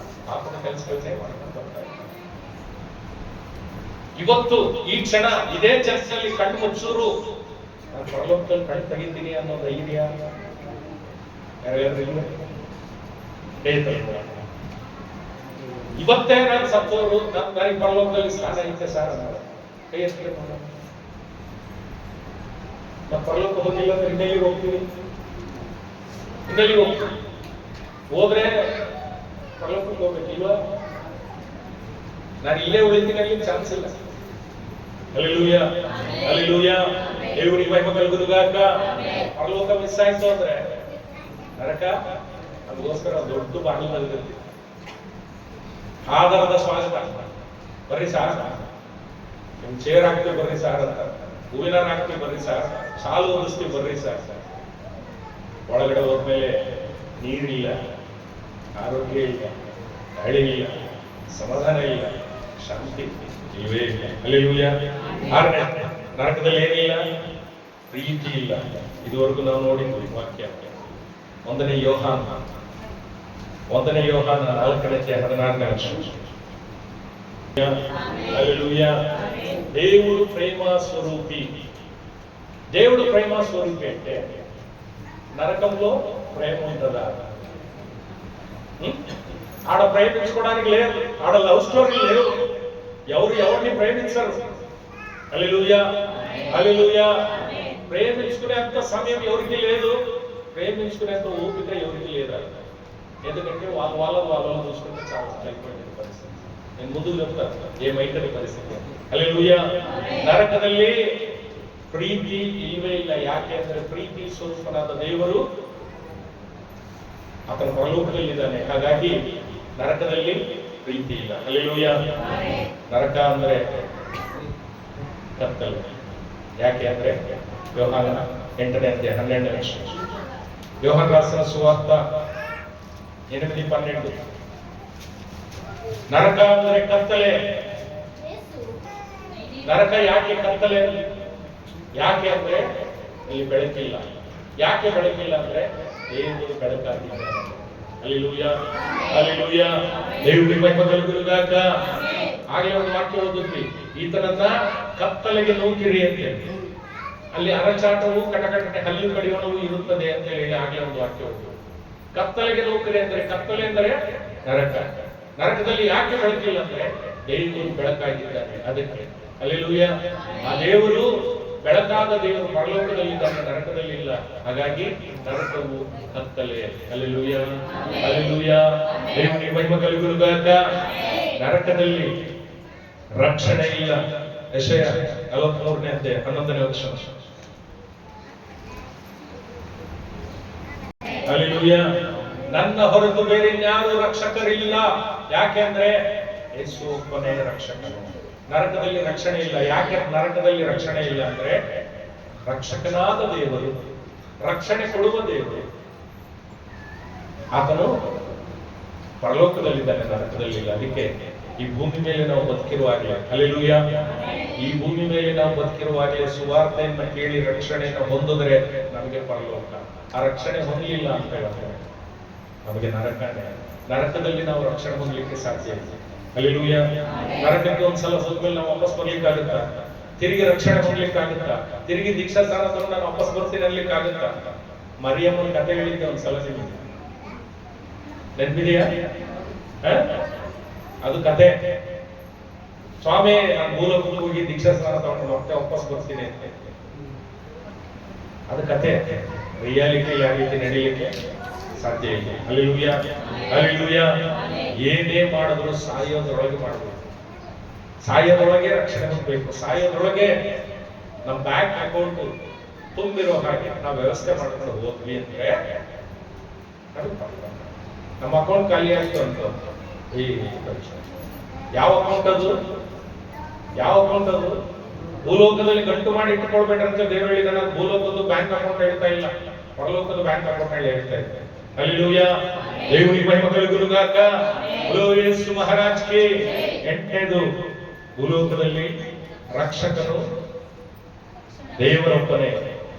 ಪಾಪದ ಕೆಲಸಗಳನ್ನೇ ಮಾಡ್ಕೊಂಡು ಬರ್ತಾ ಇದ್ದೀವಿ. ಇವತ್ತು ಈ ಕ್ಷಣ ಇದೇ ಚರ್ಚಲ್ಲಿ ಕಣ್ಣು ಮುಚ್ಚೂರು ನಾನು ಪರಲೋಕದಲ್ಲಿ ಕಣ್ಣು ತೆಗಿತೀನಿ ಅನ್ನೋ ಧೈರ್ಯ ಯಾರ್ಯಾರು ಇಲ್ಲ? ಇವತ್ತೇ ನಾನು ಸತ್ತೋರು, ನನಗೆ ಪರಲೋಕದಲ್ಲಿ ಸ್ಥಾನ ಐತೆ ಸರ್ ಅನ್ನೋದು ಕೈ ಎತ್ತಿ ನಾನು ಪರಲೋಕ ಹೋಗಿಲ್ಲ ಅಂದ್ರೆ ಇನ್ನೆಲ್ಲಿಗೆ ಹೋಗ್ತೀವಿ? ಇನ್ನೆಲ್ಲಿಗೆ ಹೋಗ್ತೀವಿ? ಹೋದ್ರೆ ಪರಲೋಕಕ್ಕೆ ಹೋಗ್ಬೇಕಿಲ್ವಾ? ನಾನು ಇಲ್ಲೇ ಉಳಿತೀನಿ ಅಲ್ಲಿ ಚಾನ್ಸ್ ಇಲ್ಲ. Hallelujah, hallelujah. ದೇವರಿಗೆ ಮಹಿಮೆ ಕಲುಗುವುದಾಕ. ಪರಲೋಕ ಮಿಸ್ ಆಯ್ತು ಅಂದ್ರೆ ನರಕ. ಅದಕ್ಕೋಸ್ಕರ ದೊಡ್ಡ ಬಾಗಿಲು ಆಧಾರದ ಸ್ವಾಗತ. ಬರ್ರಿ ಸಾರ್, ನಿಮ್ ಚೇರ್ ಹಾಕ್ತೀವಿ ಬರ್ರಿ ಸಾರ್ ಅಂತ, ಹೂವಿನ ಹಾಕ್ತೀವಿ ಬರ್ರಿ ಸಾರ್, ಸಾಲು ಓದಿಸ್ತೀವಿ ಬರ್ರಿ ಸಾರ್. ಒಳಗಡೆ ಹೋದ್ಮೇಲೆ ನೀರಿಲ್ಲ, ಆರೋಗ್ಯ ಇಲ್ಲ, ಗಾಳಿ ಇಲ್ಲ, ಸಮಾಧಾನ ಇಲ್ಲ, ಶಾಂತಿ ಇಲ್ಲವೇ ಇಲ್ಲ. ಹಲ್ಲೆಲೂಯಾ. ಆರನೇ, ನರಕದಲ್ಲಿ ಏನಿಲ್ಲ? ಪ್ರೀತಿ ಇಲ್ಲ. ಇದುವರೆಗೂ ನಾವು ನೋಡಿದ್ವಿ ವಾಕ್ಯ. 1ನೇ ಯೋಹಾನ 4:16. హల్లెలూయా. దేవుడు ప్రేమ స్వరూపి. దేవుడు ప్రేమ స్వరూపి అంటే నరకంలో ప్రేమ ఉంటుందా? ఆడ ప్రేమించుకోవడానికి లేదు, ఆడ లవ్ స్టోరీ లేవు, ఎవరు ఎవరిని ప్రేమించరు. హల్లెలూయా, హల్లెలూయా. ప్రేమించుకునేంత సమయం ఎవరికి లేదు, ప్రేమించుకునేంత ఓపిక ఎవరికి లేదా? ఎందుకంటే వాళ్ళని చూసుకుంటే చాలా అయిపోయింది పరిస్థితి. నేను ముందుకు చెప్తాను ఏమైతుంది పరిస్థితి. హల్లెలూయಾ. ನರಕದಲ್ಲಿ ಪ್ರೀತಿ ಇಲ್ಲವೇ ಇಲ್ಲ. ಯಾಕೆ ಅಂದ್ರೆ ಪ್ರೀತಿ ಸ್ವರೂಪನಾದ ದೇವರು ಆತನ ಪರಲೋಕದಲ್ಲಿದ್ದಾನೆ. ಹಾಗಾಗಿ ನರಕದಲ್ಲಿ ಪ್ರೀತಿ ಇಲ್ಲ. ಹಲ್ಲೆಲೂಯಾ. ನರಕ ಅಂದ್ರೆ ಕತ್ತಲು. ಯಾಕೆ ಅಂದ್ರೆ ಯೋಹಾನ 8:12. ಯೋಹಾನ ರಾಸನ ಸುವಾರ್ತ 8:12. ನರಕ ಅಂದ್ರೆ ಕತ್ತಲೆ. ನರಕ ಯಾಕೆ ಕತ್ತಲೆ? ಯಾಕೆ ಅಂದ್ರೆ ಇಲ್ಲಿ ಬೆಳಕಿಲ್ಲ. ಯಾಕೆ ಬೆಳಕಿಲ್ಲ ಅಂದ್ರೆ ದೇವರು ಬೆಳಕಾಗಿದ್ದಾನೆ. Hallelujah, hallelujah. ದೇವರಿಗೆ ಮಹಿಮೆ ಕಲುಗುವುದಾಕ. ಹಾಗೆ ಒಂದು ವಾಕ್ಯ ಓದಿದ್ವಿ, ಈತನನ್ನ ಕತ್ತಲೆಗೆ ನೂಕಿರಿ ಅಂತ ಹೇಳಿ. ಅಲ್ಲಿ ಅರಚಾಟವು ಕಟಕಟನೆ ಹಲ್ಲು ಕಡಿಯೋಣವು ಇರುತ್ತದೆ ಅಂತ ಹೇಳಿ ಹಾಗೆ ಒಂದು ವಾಕ್ಯ ಓದಿದ್ವಿ. ಕತ್ತಲೆಗೆ ನೂಕಿರಿ ಅಂದ್ರೆ, ಕತ್ತಲೆ ಅಂದರೆ ನರಕ. ನರಕದಲ್ಲಿ ಯಾಕೆ ಬೆಳಕಿಲ್ಲ ಅಂದ್ರೆ ದೇವರು ಬೆಳಕಾಗಿದ್ದಾನೆ. ಅದಕ್ಕೆ ಹಲ್ಲೆಲೂಯಾ. ಆ ದೇವರು ಬೆಳಕಾದ ದೇವರು ಪರಲೋಕದಲ್ಲಿದ್ದಾನೆ, ನರಕದಲ್ಲಿ ಇಲ್ಲ. ಹಾಗಾಗಿ ನರಕವು ಕತ್ತಲೆ. Hallelujah, hallelujah. ದೇವರಿಗೆ ಮಹಿಮೆ ಕಲುಗುವುದಾಕ. ನರಕದಲ್ಲಿ ರಕ್ಷಣೆ ಇಲ್ಲ. ಯೆಶಯ 43:11. ಹಲ್ಲೆಲೂಯಾ. ನನ್ನ ಹೊರತು ಬೇರೆ ಯಾರು ರಕ್ಷಕರಿಲ್ಲ. ಯಾಕೆ ಅಂದ್ರೆ ಯೇಸು ಒಬ್ಬನೇ ರಕ್ಷಕನು. ನರಕದಲ್ಲಿ ರಕ್ಷಣೆ ಇಲ್ಲ. ಯಾಕೆ ನರಕದಲ್ಲಿ ರಕ್ಷಣೆ ಇಲ್ಲ ಅಂದ್ರೆ ರಕ್ಷಕನಾದ ದೇವರು, ರಕ್ಷಣೆ ಕೊಡುವ ದೇವರು ಆತನು ಪರಲೋಕದಲ್ಲಿದ್ದಾನೆ, ನರಕದಲ್ಲಿ ಇಲ್ಲ. ಅದಕ್ಕೆ ಈ ಭೂಮಿ ಮೇಲೆ ನಾವು ಬದುಕಿರುವಾಗಲೇ, ಹಲ್ಲೆಲೂಯಾ, ಈ ಭೂಮಿ ಮೇಲೆ ನಾವು ಬದುಕಿರುವಾಗಲೇ ಸುವಾರ್ತೆಯನ್ನ ಕೇಳಿ ರಕ್ಷಣೆಯನ್ನು ಹೊಂದಿದ್ರೆ ನಮಗೆ ಪರಲೋಕ. ಆ ರಕ್ಷಣೆ ಹೊಂದಲಿಲ್ಲ ಅಂತ ಹೇಳಿದ್ರೆ ನಮಗೆ ನರಕನೇ. ನರಕದಲ್ಲಿ ನಾವು ರಕ್ಷಣೆ ಹೊಂದಲಿಕ್ಕೆ ಸಾಧ್ಯ ಇಲ್ಲ. ಹಲ್ಲೆಲೂಯಾ. ನರಕಕ್ಕೆ ಒಂದ್ಸಲ ಹೋದ್ಮೇಲೆ ನಾವು ವಾಪಸ್ ಬರ್ಲಿಕ್ಕಾಗುತ್ತಾ? ತಿರುಗಿ ರಕ್ಷಣೆ ಹೊಂದಲಿಕ್ಕಾಗುತ್ತಾ? ತಿರುಗಿ ದೀಕ್ಷಾ ಸ್ಥಾನ ತಗೊಂಡು ನಾನು ವಾಪಸ್ ಬರ್ತೀನಿ ಅನ್ಲಿಕ್ಕಾಗುತ್ತಾ? ಮರಿಯಮ್ಮನ ಕಥೆ ಹೇಳಿದ್ದೆ ಒಂದ್ಸಲ ನಿಮಗೆ ನೆನಪಿದೆಯಾ? ಅದು ಕತೆ. ಸ್ವಾಮಿ ನಾನು ಮೂಲಕ್ಕೆ ಹೋಗಿ ದೀಕ್ಷಾ ಸ್ಥಾನ ತಗೊಂಡು ಮತ್ತೆ ವಾಪಸ್ ಬರ್ತೀನಿ ಅಂತ. ಅದು ಕತೆ. ರಿಯಾಲಿಟಿ ಯಾವ ರೀತಿ ನಡೀಲಿಕ್ಕೆ ಸಾಧ್ಯ ಇಲ್ಲ. Hallelujah, hallelujah. ಏನೇ ಮಾಡಿದ್ರು ಸಾಯೋದ್ರೊಳಗೆ ಮಾಡಬೇಕು. ಸಾಯೋದ್ರೊಳಗೆ ರಕ್ಷಣೆ ಹೊಂದಬೇಕು. ಸಾಯೋದ್ರೊಳಗೆ ನಮ್ಮ ಬ್ಯಾಂಕ್ ಅಕೌಂಟ್ ತುಂಬಿರೋ ಹಾಗೆ ನಾವು ವ್ಯವಸ್ಥೆ ಮಾಡ್ಕೊಂಡು ಹೋದ್ವಿ ಅಂದ್ರೆ ನಮ್ಮ ಅಕೌಂಟ್ ಖಾಲಿ ಆಯ್ತು ಅಂತ. ಈ ಯಾವ ಅಕೌಂಟ್ ಅದು? ಯಾವ ಅಕೌಂಟ್ ಅದು? ಭೂಲೋಕದಲ್ಲಿ ಗಂಟು ಮಾಡಿ ಇಟ್ಟುಕೊಳ್ಬೇಡ್ರಂತ ದೇವರು ಹೇಳಿದಾನೆ. ಭೂಲೋಕದ ಬ್ಯಾಂಕ್ ಅಕೌಂಟ್ ಹೇಳ್ತಾ ಇಲ್ಲ, ಪರಲೋಕದ ಬ್ಯಾಂಕ್ ಅಕೌಂಟ್ ಹೇಳಿ ಹೇಳ್ತಾ ಇದ್ದೆ. ಹಲ್ಲೆಲೂಯಾ. దేవునికి మహిమ కలుగును గాక. ಯೇಸು ಮಹಾರಾಜ್ಗೆ. ಎಂಟನೇದು, ಭೂಲೋಕದಲ್ಲಿ ರಕ್ಷಕನು ದೇವರೊಬ್ಬನೇ,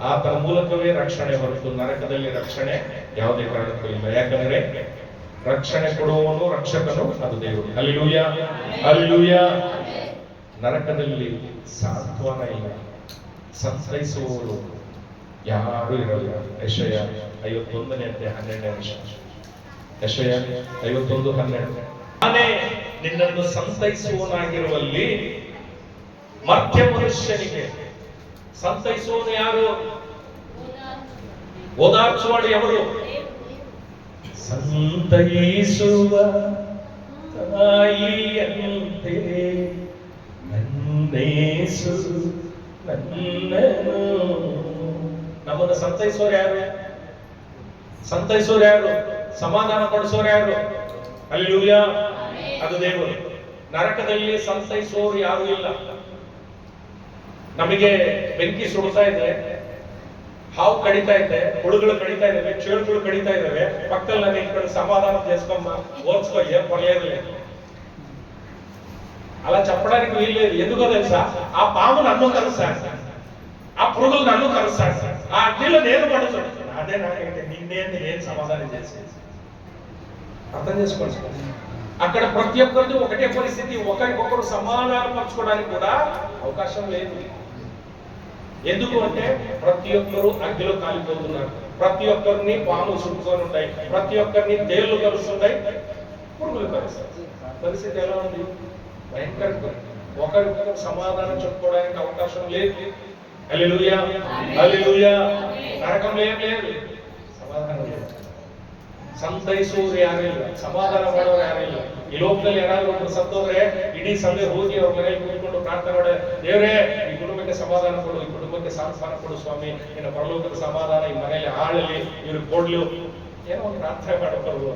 ಆತನ ಮೂಲಕವೇ ರಕ್ಷಣೆ ಹೊರತು ನರಕದಲ್ಲಿ ರಕ್ಷಣೆ ಯಾವುದೇ ಕಾರಣಕ್ಕೂ ಇಲ್ಲ. ಯಾಕಂದ್ರೆ ರಕ್ಷಣೆ ಕೊಡುವವನು ರಕ್ಷಕನು ಅದು ದೇವರು. Hallelujah, hallelujah. ನರಕದಲ್ಲಿ ಸಾಂತ್ವನ ಇಲ್ಲ, ಸಂತೈಸುವವರು ಯಾರು ಇರಲ್ಲ. ಯೆಶಯ 51ನೇ ಅಧ್ಯಾಯ 12ನೇ ವರ್ಷ. ಯೆಶಯ 51:12. ನಾನೇ ನಿನ್ನನ್ನು ಸಂತೈಸುವನಾಗಿರುವಲ್ಲಿ ಮರ್ತ್ಯ ಮನುಷ್ಯನಿಗೆ. ಸಂತೈಸುವನು ಯಾರು? ಓದಾರ್ಚುವಳು ಎವರು? ಸಂತೈಸುವ ತಾಯಿಯಂತೆ ನನ್ನೇಸು ನನ್ನನು. ನಮ್ಮನ್ನು ಸಂತೈಸೋರು ಯಾರು? ಸಂತೈಸೋರು ಯಾರು? ಸಮಾಧಾನ ಪಡಿಸೋರು ಯಾರು? ಹಲ್ಲೆಲೂಯಾ, ಅದು ದೇವರು. ನರಕದಲ್ಲಿ ಸಂತೈಸೋರು ಯಾರು ಇಲ್ಲ. ನಮಗೆ ಬೆಂಕಿ ಸುಡ್ತಾ ಇದೆ, ಹಾವು ಕಡಿತಾ ಇದೆ, ಹುಳುಗಳು ಕಡಿತಾ ಇದ್ದಾವೆ, ಚೇಳುಗಳು ಕಡಿತಾ ಇದ್ದಾವೆ, ಪಕ್ಕದಲ್ಲಿ ನಾನು ಇಟ್ಕೊಂಡು ಸಮಾಧಾನ చేసుకొమ్మ ఓర్చుకో ఏం పర్లేదులే అలా చెప్పడానికి వీల్లేదు. ఎందుకో తెలుసా? ఆ పాము నన్ను కలుస్తాడు, ఆ పురుగులు నన్ను కలుస్తాడు, ఆ అగ్నిలో నేను పడుతాడు. అదే నాకైతే నిన్నేంది నేను సమాధానం చేసేది. అర్థం చేసుకోవచ్చు. అక్కడ ప్రతి ఒక్కరిది ఒకటే పరిస్థితి. ఒకరికొకరు సమాధానం పరచుకోవడానికి కూడా అవకాశం లేదు. ఎందుకు అంటే ప్రతి ఒక్కరు అగ్నిలో కాలిపోతున్నారు, ప్రతి ఒక్కరిని పాము చుట్టుకొని ఉంటాయి, ప్రతి ఒక్కరిని తేళ్లు కలుస్తుంటాయి, పురుగులు కలుస్తాయి. పరిస్థితి ఎలా ఉంది? భయంకరంగా. ఒకరికొకరు సమాధానం చెప్పుకోవడానికి అవకాశం లేదు. హల్లెలూయా, హల్లెలూయా. నరకంలో ఏం లేదు, ಸಮಾಧಾನ ಇಲ್ಲ. ಸಂತೈಸುವವರು ಯಾರಿಲ್ಲ, ಸಮಾಧಾನ ಮಾಡೋರು ಯಾರಿಲ್ಲ. ಈ ಲೋಕದಲ್ಲಿ ಯಾರಾದ್ರೂ ಒಬ್ರು ಸತ್ತೋದ್ರೆ ಇಡೀ ಸಭೆ ಹೋಗಿ ಅವ್ರ ಮನೆಯಲ್ಲಿ ಕೂತ್ಕೊಂಡು ಪ್ರಾರ್ಥನೆ ಮಾಡಿ, ದೇವರೇ ಈ ಕುಟುಂಬಕ್ಕೆ ಸಮಾಧಾನ ಕೊಡು, ಈ ಕುಟುಂಬಕ್ಕೆ ಸಾಂತ್ವನ ಕೊಡು ಸ್ವಾಮಿ, ಇನ್ನು ಪರಲೋಕದ ಸಮಾಧಾನ ಈ ಮನೆಯಲ್ಲಿ ಆಳಲಿ, ಇವ್ರು ಕೊಡ್ಲು, ಏನೋ ಒಂದು ಪ್ರಾರ್ಥನೆ ಮಾಡಬಹುದು.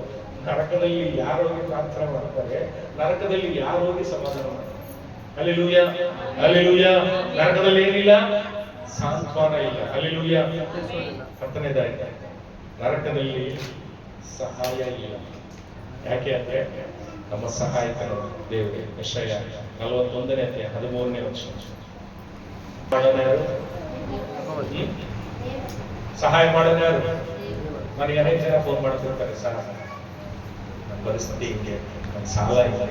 ನರಕದಲ್ಲಿ ಯಾರು ಹೋಗಿ ಪ್ರಾರ್ಥನೆ ಮಾಡ್ತಾರೆ? ನರಕದಲ್ಲಿ ಯಾರು ಹೋಗಿ ಸಮಾಧಾನ ಮಾಡ್ತಾರೆ? Hallelujah, hallelujah. ನರಕದಲ್ಲಿ ಏನಿಲ್ಲ, ಸಾಂತ್ವನ ಇಲ್ಲ. ಹಲ್ಲೆಲೂಯಾ. 10ನೇದಾಯ್ತು, ನರಕದಲ್ಲಿ ಸಹಾಯ ಇಲ್ಲ. ಯಾಕೆ ಅಂದ್ರೆ ನಮ್ಮ ಸಹಾಯಕನು ದೇವರೇ. ಯೆಶಯ 41ನೇ ಅಧ್ಯಾಯ 13ನೇ ವರ್ಷ. ಸಹಾಯ ಮಾಡೋದು ಯಾರು? ನನಗೆ ಅನೇಕ ಜನ ಫೋನ್ ಮಾಡ್ತಿರ್ತಾರೆ, ಸರ್ ನನ್ನ ಪರಿಸ್ಥಿತಿ ಹಿಂಗೆ, ನನ್ನ ಸಾಲ ಇಲ್ಲ,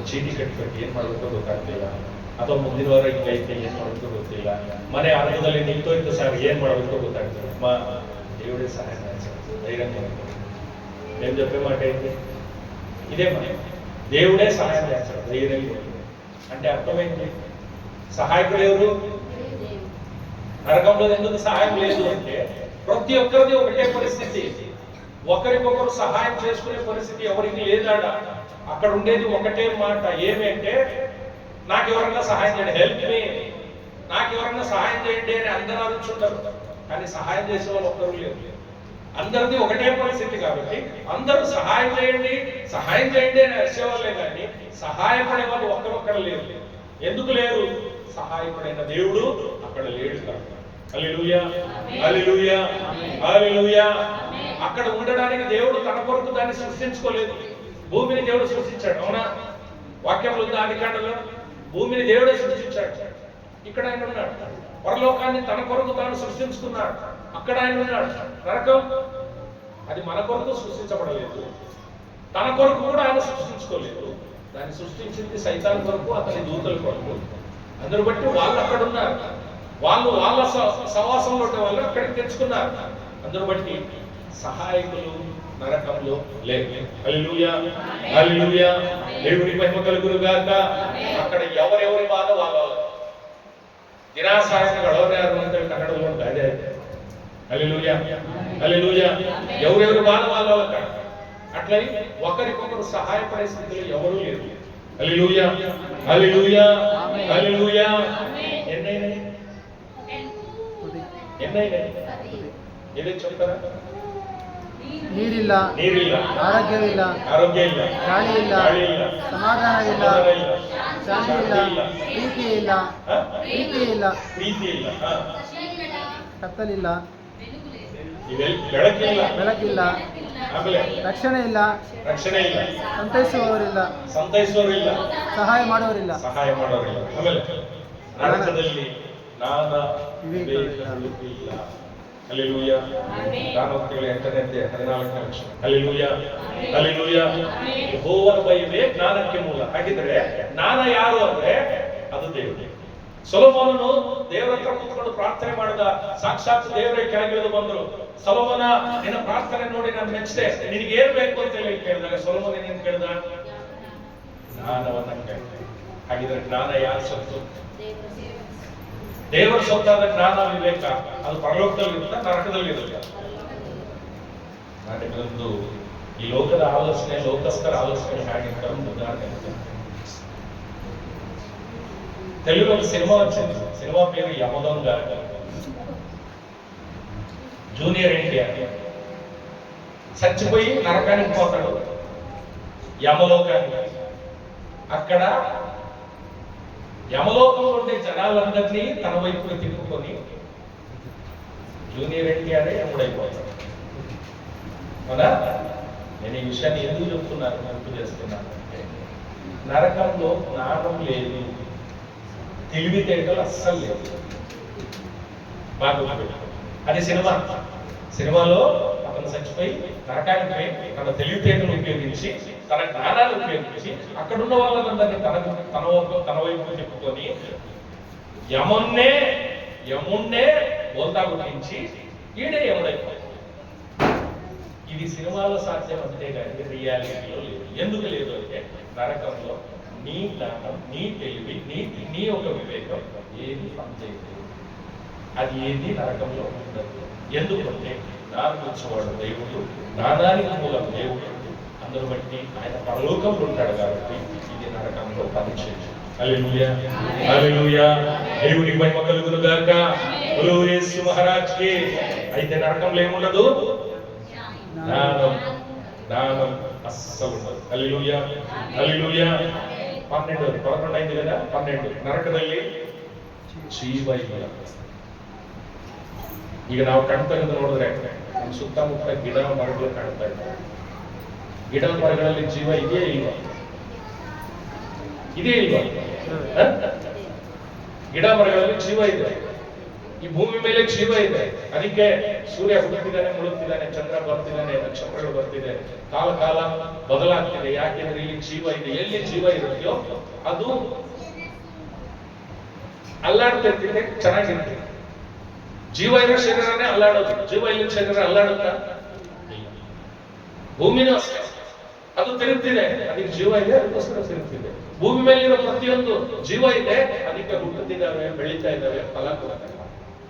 ಚೀಟಿ ಕಟ್ಟಬೇಕು, ಏನ್ ಮಾಡ್ಬೇಕು ಗೊತ್ತಾಗ್ತಿಲ್ಲ, ಅಥವಾ ಮುಂದಿನ ವಾರ ಹಿಂಗೆ ಐತೆ, ಏನ್ ಮಾಡ್ಬೇಕು ಗೊತ್ತಿಲ್ಲ, ಮನೆ ಆರೋಗ್ಯದಲ್ಲಿ ನಿಂತೋಯ್ತು ಸರ್, ಏನ್ ಮಾಡ್ಬೇಕು ಗೊತ್ತಾಗ್ತಿಲ್ಲ. దేవుడే సహాయం చేస్తాడు. ధైర్యంగా నేను చెప్పే మాట ఏంటి? ఇదే మాట, దేవుడే సహాయం చేస్తాడు. ధైర్యంగా అంటే అర్థమైంది. సహాయకుడు ఎవరు? నరకంలో ఎందుకు సహాయం లేదు అంటే ప్రతి ఒక్కరిది ఒకటే పరిస్థితి. ఒకరికొకరు సహాయం చేసుకునే పరిస్థితి ఎవరికి లేదాడ. అక్కడ ఉండేది ఒకటే మాట, ఏమంటే నాకు ఎవరన్నా సహాయం చేయండి, హెల్ప్ మీ, నాకు ఎవరన్నా సహాయం చేయండి అని అందరూ అరుచుంటారు. కానీ సహాయం చేసే వాళ్ళు ఒక్కరు లేరు. అందరిది ఒకటే పరిస్థితి కాబట్టి అందరూ సహాయం చేయండి, సహాయం చేయండి అని అరిచేవాళ్ళే కానీ సహాయపడే వాళ్ళు ఒక్కరొక్కరు లేరు. ఎందుకు లేరు? సహాయపడిన దేవుడు అక్కడ లేడు కాబట్టి. హల్లెలూయా, హల్లెలూయా, హల్లెలూయా. అక్కడ ఉండడానికి దేవుడు తన కొరకు దాన్ని సృష్టించుకోలేదు. భూమిని దేవుడు సృష్టించాడు, అవునా? వాక్యంలో ఉంది ఆదికాండంలో, భూమిని దేవుడే సృష్టించాడు. ఇక్కడ ఆయన ఉన్నాడు. పరలోకాన్ని తన కొరకు తాను సృష్టించుకున్నాడు, అక్కడ ఆయన ఉన్నాడు. నరకం అది మన కొరకు సృష్టించబడలేదు, తన కొరకు కూడా ఆయన సృష్టించుకోలేదు. దాన్ని సృష్టించింది సైతాన్ కొరకు, అతని దూతల కొరకు. అందరూ బట్టి వాళ్ళు అక్కడ ఉన్నారు, వాళ్ళు వాళ్ళ సవాసంలో ఉండే వాళ్ళు అక్కడికి తెచ్చుకున్నారు. అందరూ బట్టి సహాయకులు నరకంలో లేదు. హల్లెలూయా, హల్లెలూయా. దేవుని మహిమ కలుగును గాక. అక్కడ ఎవరెవరి బాధ వాళ్ళ ನಿರಾಸಕ್ತಿಗಳು ಯಾರು ಅಂತ ಕನ್ನಡದಲ್ಲಿ ಒಂದು ಗಾದೆ ಇದೆ. హల్లెలూయా, హల్లెలూయా. ఎవరెవరు బాధ వాళ్ళ అట్లా ఒకరికొకరు సహాయపడే స్థితిలో ఎవరూ లేరు. హల్లెలూయా, హల్లెలూయా, హల్లెలూయా. ఎన్నైనాయి? ఏదో చెప్తారా? ನೀರಿಲ್ಲ, ನೀರಿಲ್ಲ, ಆರೋಗ್ಯವಿಲ್ಲ, ಆರೋಗ್ಯ ಇಲ್ಲ, ಗಾಳಿ ಇಲ್ಲ, ಗಾಳಿ ಇಲ್ಲ, ಸಮಾಧಾನವಿಲ್ಲ, ಶಾಂತಿ ಇಲ್ಲ, ಪ್ರೀತಿ ಇಲ್ಲ, ಪ್ರೀತಿ ಇಲ್ಲ, ಪ್ರೀತಿ ಇಲ್ಲ, ಕತ್ತಲಿಲ್ಲ, ಬೆಳಕಿಲ್ಲ, ಬೆಳಕಿಲ್ಲ, ಆಮೇಲೆ ರಕ್ಷಣೆ ಇಲ್ಲ, ರಕ್ಷಣೆ ಇಲ್ಲ, ಸಂತೈಸುವವರಿಲ್ಲ, ಸಂತೈಸುವವರಿಲ್ಲ, ಸಹಾಯ ಮಾಡುವವರಿಲ್ಲ, ಸಹಾಯ ಮಾಡೋರಿಲ್ಲ. ಆಮೇಲೆ ನರಕದಲ್ಲಿ ಜ್ಞಾನ ವಿವೇಕಗಳು ಇಲ್ಲ. ಹಲ್ಲೆಲೂಯಾ. ನಾನು ಅಂತೇಳಿ 8ನೇ ಅಧ್ಯಾಯ 14ನೇ ವಚನ. Hallelujah, hallelujah. ಯೆಹೋವನ ಭಯವೇ ಜ್ಞಾನಕ್ಕೆ ಮೂಲ. ಹಾಗಿದ್ರೆ ಜ್ಞಾನ ಯಾರು ಅಂದ್ರೆ ಅದು ದೇವರು. ಸೊಲೊಮೋನನು ದೇವರ ಹತ್ರ ಕೂತ್ಕೊಂಡು ಪ್ರಾರ್ಥನೆ ಮಾಡಿದ, ಸಾಕ್ಷಾತ್ ದೇವರೇ ಕೆಳಗಿಳಿದು ಬಂದರು. ಸೊಲೊಮೋನ, ನಿನ್ನ ಪ್ರಾರ್ಥನೆ ನೋಡಿ ನಾನು ಮೆಚ್ಚಿದೆ, ನಿನಗೆ ಏನ್ ಬೇಕು ಅಂತ ಹೇಳಿ ಕೇಳಿದಾಗ ಸೊಲೊಮೋನ ಏನೇನು ಕೇಳಿದ? ಜ್ಞಾನವನ್ನ ಕೇಳಿದ. ಹಾಗಿದ್ರೆ ಜ್ಞಾನ ಯಾರು ಸೊತ್ತು? ದೇವರ ಸೊತ್ತಾದ ಜ್ಞಾನ ವಿವೇಕ ಅದು ಪರಲೋಕದಲ್ಲಿ ಇರುತ್ತಾ, ನರಕದಲ್ಲಿ ಇರುತ್ತಾ? ನಾನಿಗೊಂದು ಈ ಲೋಕದ ಆಲೋಚನೆ, ಲೋಕಸ್ಥರ ಆಲೋಚನೆ ಹಾಗೆ ಒಂದು ಉದಾಹರಣೆ ಇದೆ. తెలుగులో సినిమా వచ్చింది. సినిమా పేరు యమదొంగ. జూనియర్ ఎన్టీఆర్ చచ్చిపోయి నరకానికి పోతాడు, యమలోకానికి. అక్కడ యమలోకంలో ఉండే జనాలందరినీ తన వైపుకు తిప్పుకొని జూనియర్ ఎన్టీఆర్ యముడైపోతాడు. అవునా? నేను ఈ విషయాన్ని ఎందుకు చెప్తున్నాను, గుర్తు చేస్తున్నాను అంటే నరకంలో జ్ఞానం లేదు, తెలివితేటలు అస్సలు లేదు. బాగా అది సినిమా. సినిమాలో అతను చచ్చిపోయి నరకానికి పోయి తన తెలివితేటలు ఉపయోగించి, తన జ్ఞానాలు ఉపయోగించి అక్కడున్న వాళ్ళందరినీ తన వైపు చెప్పుకొని యమున్నే బోల్తా గుర్తించి ఈడే యముడైపోయాడు. ఇది సినిమాలో సాధ్యం అంతే కానీ రియాలిటీలో లేదు. ఎందుకు లేదు అంటే నరకంలో నీ జ్ఞానం, నీ తెలివి, నీ ఒక వివేకం ఏది పనిచేయలేదు. అది ఏది నరకంలో ఉండదు. ఎందుకంటే జ్ఞానం వచ్చేవాడు దేవుడు, జ్ఞానానికి మూలం దేవుడు. అందరూ బట్టి ఆయన పరలోకంలో ఉంటాడు కాబట్టి ఇది నరకంలో పనిచేయదు. హల్లెలూయా, హల్లెలూయా. దేవునికి మహిమ కలుగును గాక. బోలో యేసు మహారాజ్ కి. అయితే నరకంలో ఏముండదు? జ్ఞానం అస్సలు ఉండదు. హల్లెలూయా, హల్లెలూయా. 11 అయింది కదా. 12 ನರಕದಲ್ಲಿ ಜೀವ ಇಲ್ಲ. ಈಗ ನಾವು ಕಣ್ ತೆಗೆದು ನೋಡಿದ್ರೆ ನಮ್ಮ ಸುತ್ತಮುತ್ತ ಗಿಡ ಮರಗಳು ಕಾಣ್ತಾ ಇದ್ದಾರೆ. ಗಿಡ ಮರಗಳಲ್ಲಿ ಜೀವ ಇದೆಯೇ ಇಲ್ವಾ? ಇದೇ ಇಲ್ವಾ? ಗಿಡ ಮರಗಳಲ್ಲಿ ಜೀವ ಇದೆ. ಈ ಭೂಮಿ ಮೇಲೆ ಜೀವ ಇದೆ. ಅದಕ್ಕೆ ಸೂರ್ಯ ಹುಡುಕ್ತಿದ್ದಾನೆ, ಮುಳುಗ್ತಿದ್ದಾನೆ, ಚಂದ್ರ ಬರ್ತಿದ್ದಾನೆ, ನಕ್ಷತ್ರಗಳು ಬರ್ತಿದೆ, ಕಾಲ ಬದಲಾಗ್ತಿದೆ. ಯಾಕೆಂದ್ರೆ ಇಲ್ಲಿ ಜೀವ ಇದೆ. ಎಲ್ಲಿ ಜೀವ ಇರುತ್ತೋ ಅದು ಅಲ್ಲಾಡ್ತಿರ್ತಿದೆ, ಚೆನ್ನಾಗಿರ್ತದೆ. ಜೀವ ಇರೋ ಶರೀರನೇ ಅಲ್ಲಾಡೋದು. ಜೀವ ಇಲ್ಲದ ಶರೀರ ಅಲ್ಲಾಡುತ್ತಾ? ಭೂಮಿನೂ ಅಷ್ಟೇ, ಅದು ತಿರುಗ್ತಿದೆ, ಅದಕ್ಕೆ ಜೀವ ಇದೆ, ಅದಕ್ಕೋಸ್ಕರ ತಿರುಗ್ತಿದೆ. ಭೂಮಿ ಮೇಲಿರೋ ಪ್ರತಿಯೊಂದು ಜೀವ ಇದೆ, ಅದಕ್ಕೆ ಹುಟ್ಟುತ್ತಿದ್ದಾವೆ, ಬೆಳೀತಾ ಇದ್ದಾವೆ, ಫಲ ಕೊಡ್ತಾರೆ.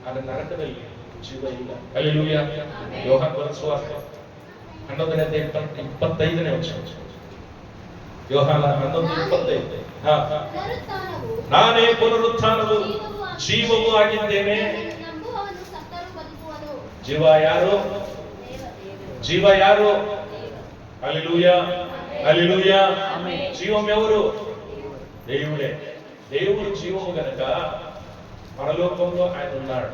ಆದ್ರೆ ನರಕದಲ್ಲಿ ಜೀವ ಇಲ್ಲ. ಹಲ್ಲೆಲೂಯಾ. ಯೋಹಾನ ಬರೆದ ಸುವಾರ್ತೆ 11ನೇ ಅಧ್ಯಾಯ 25ನೇ ವಚನ. ಯೋಹಾನ 11:25. ನಾನೇ ಪುನರುತ್ಥಾನವು ಜೀವವೂ ಆಗಿದ್ದೇನೆ. ಜೀವ ಯಾರು? ಜೀವ ಯಾರು? హల్లెలూయా, హల్లెలూయా. జీవం ఎవరు? దేవుడే. దేవుడు జీవము గనక పరలోకంలో ఆయన ఉన్నాడు.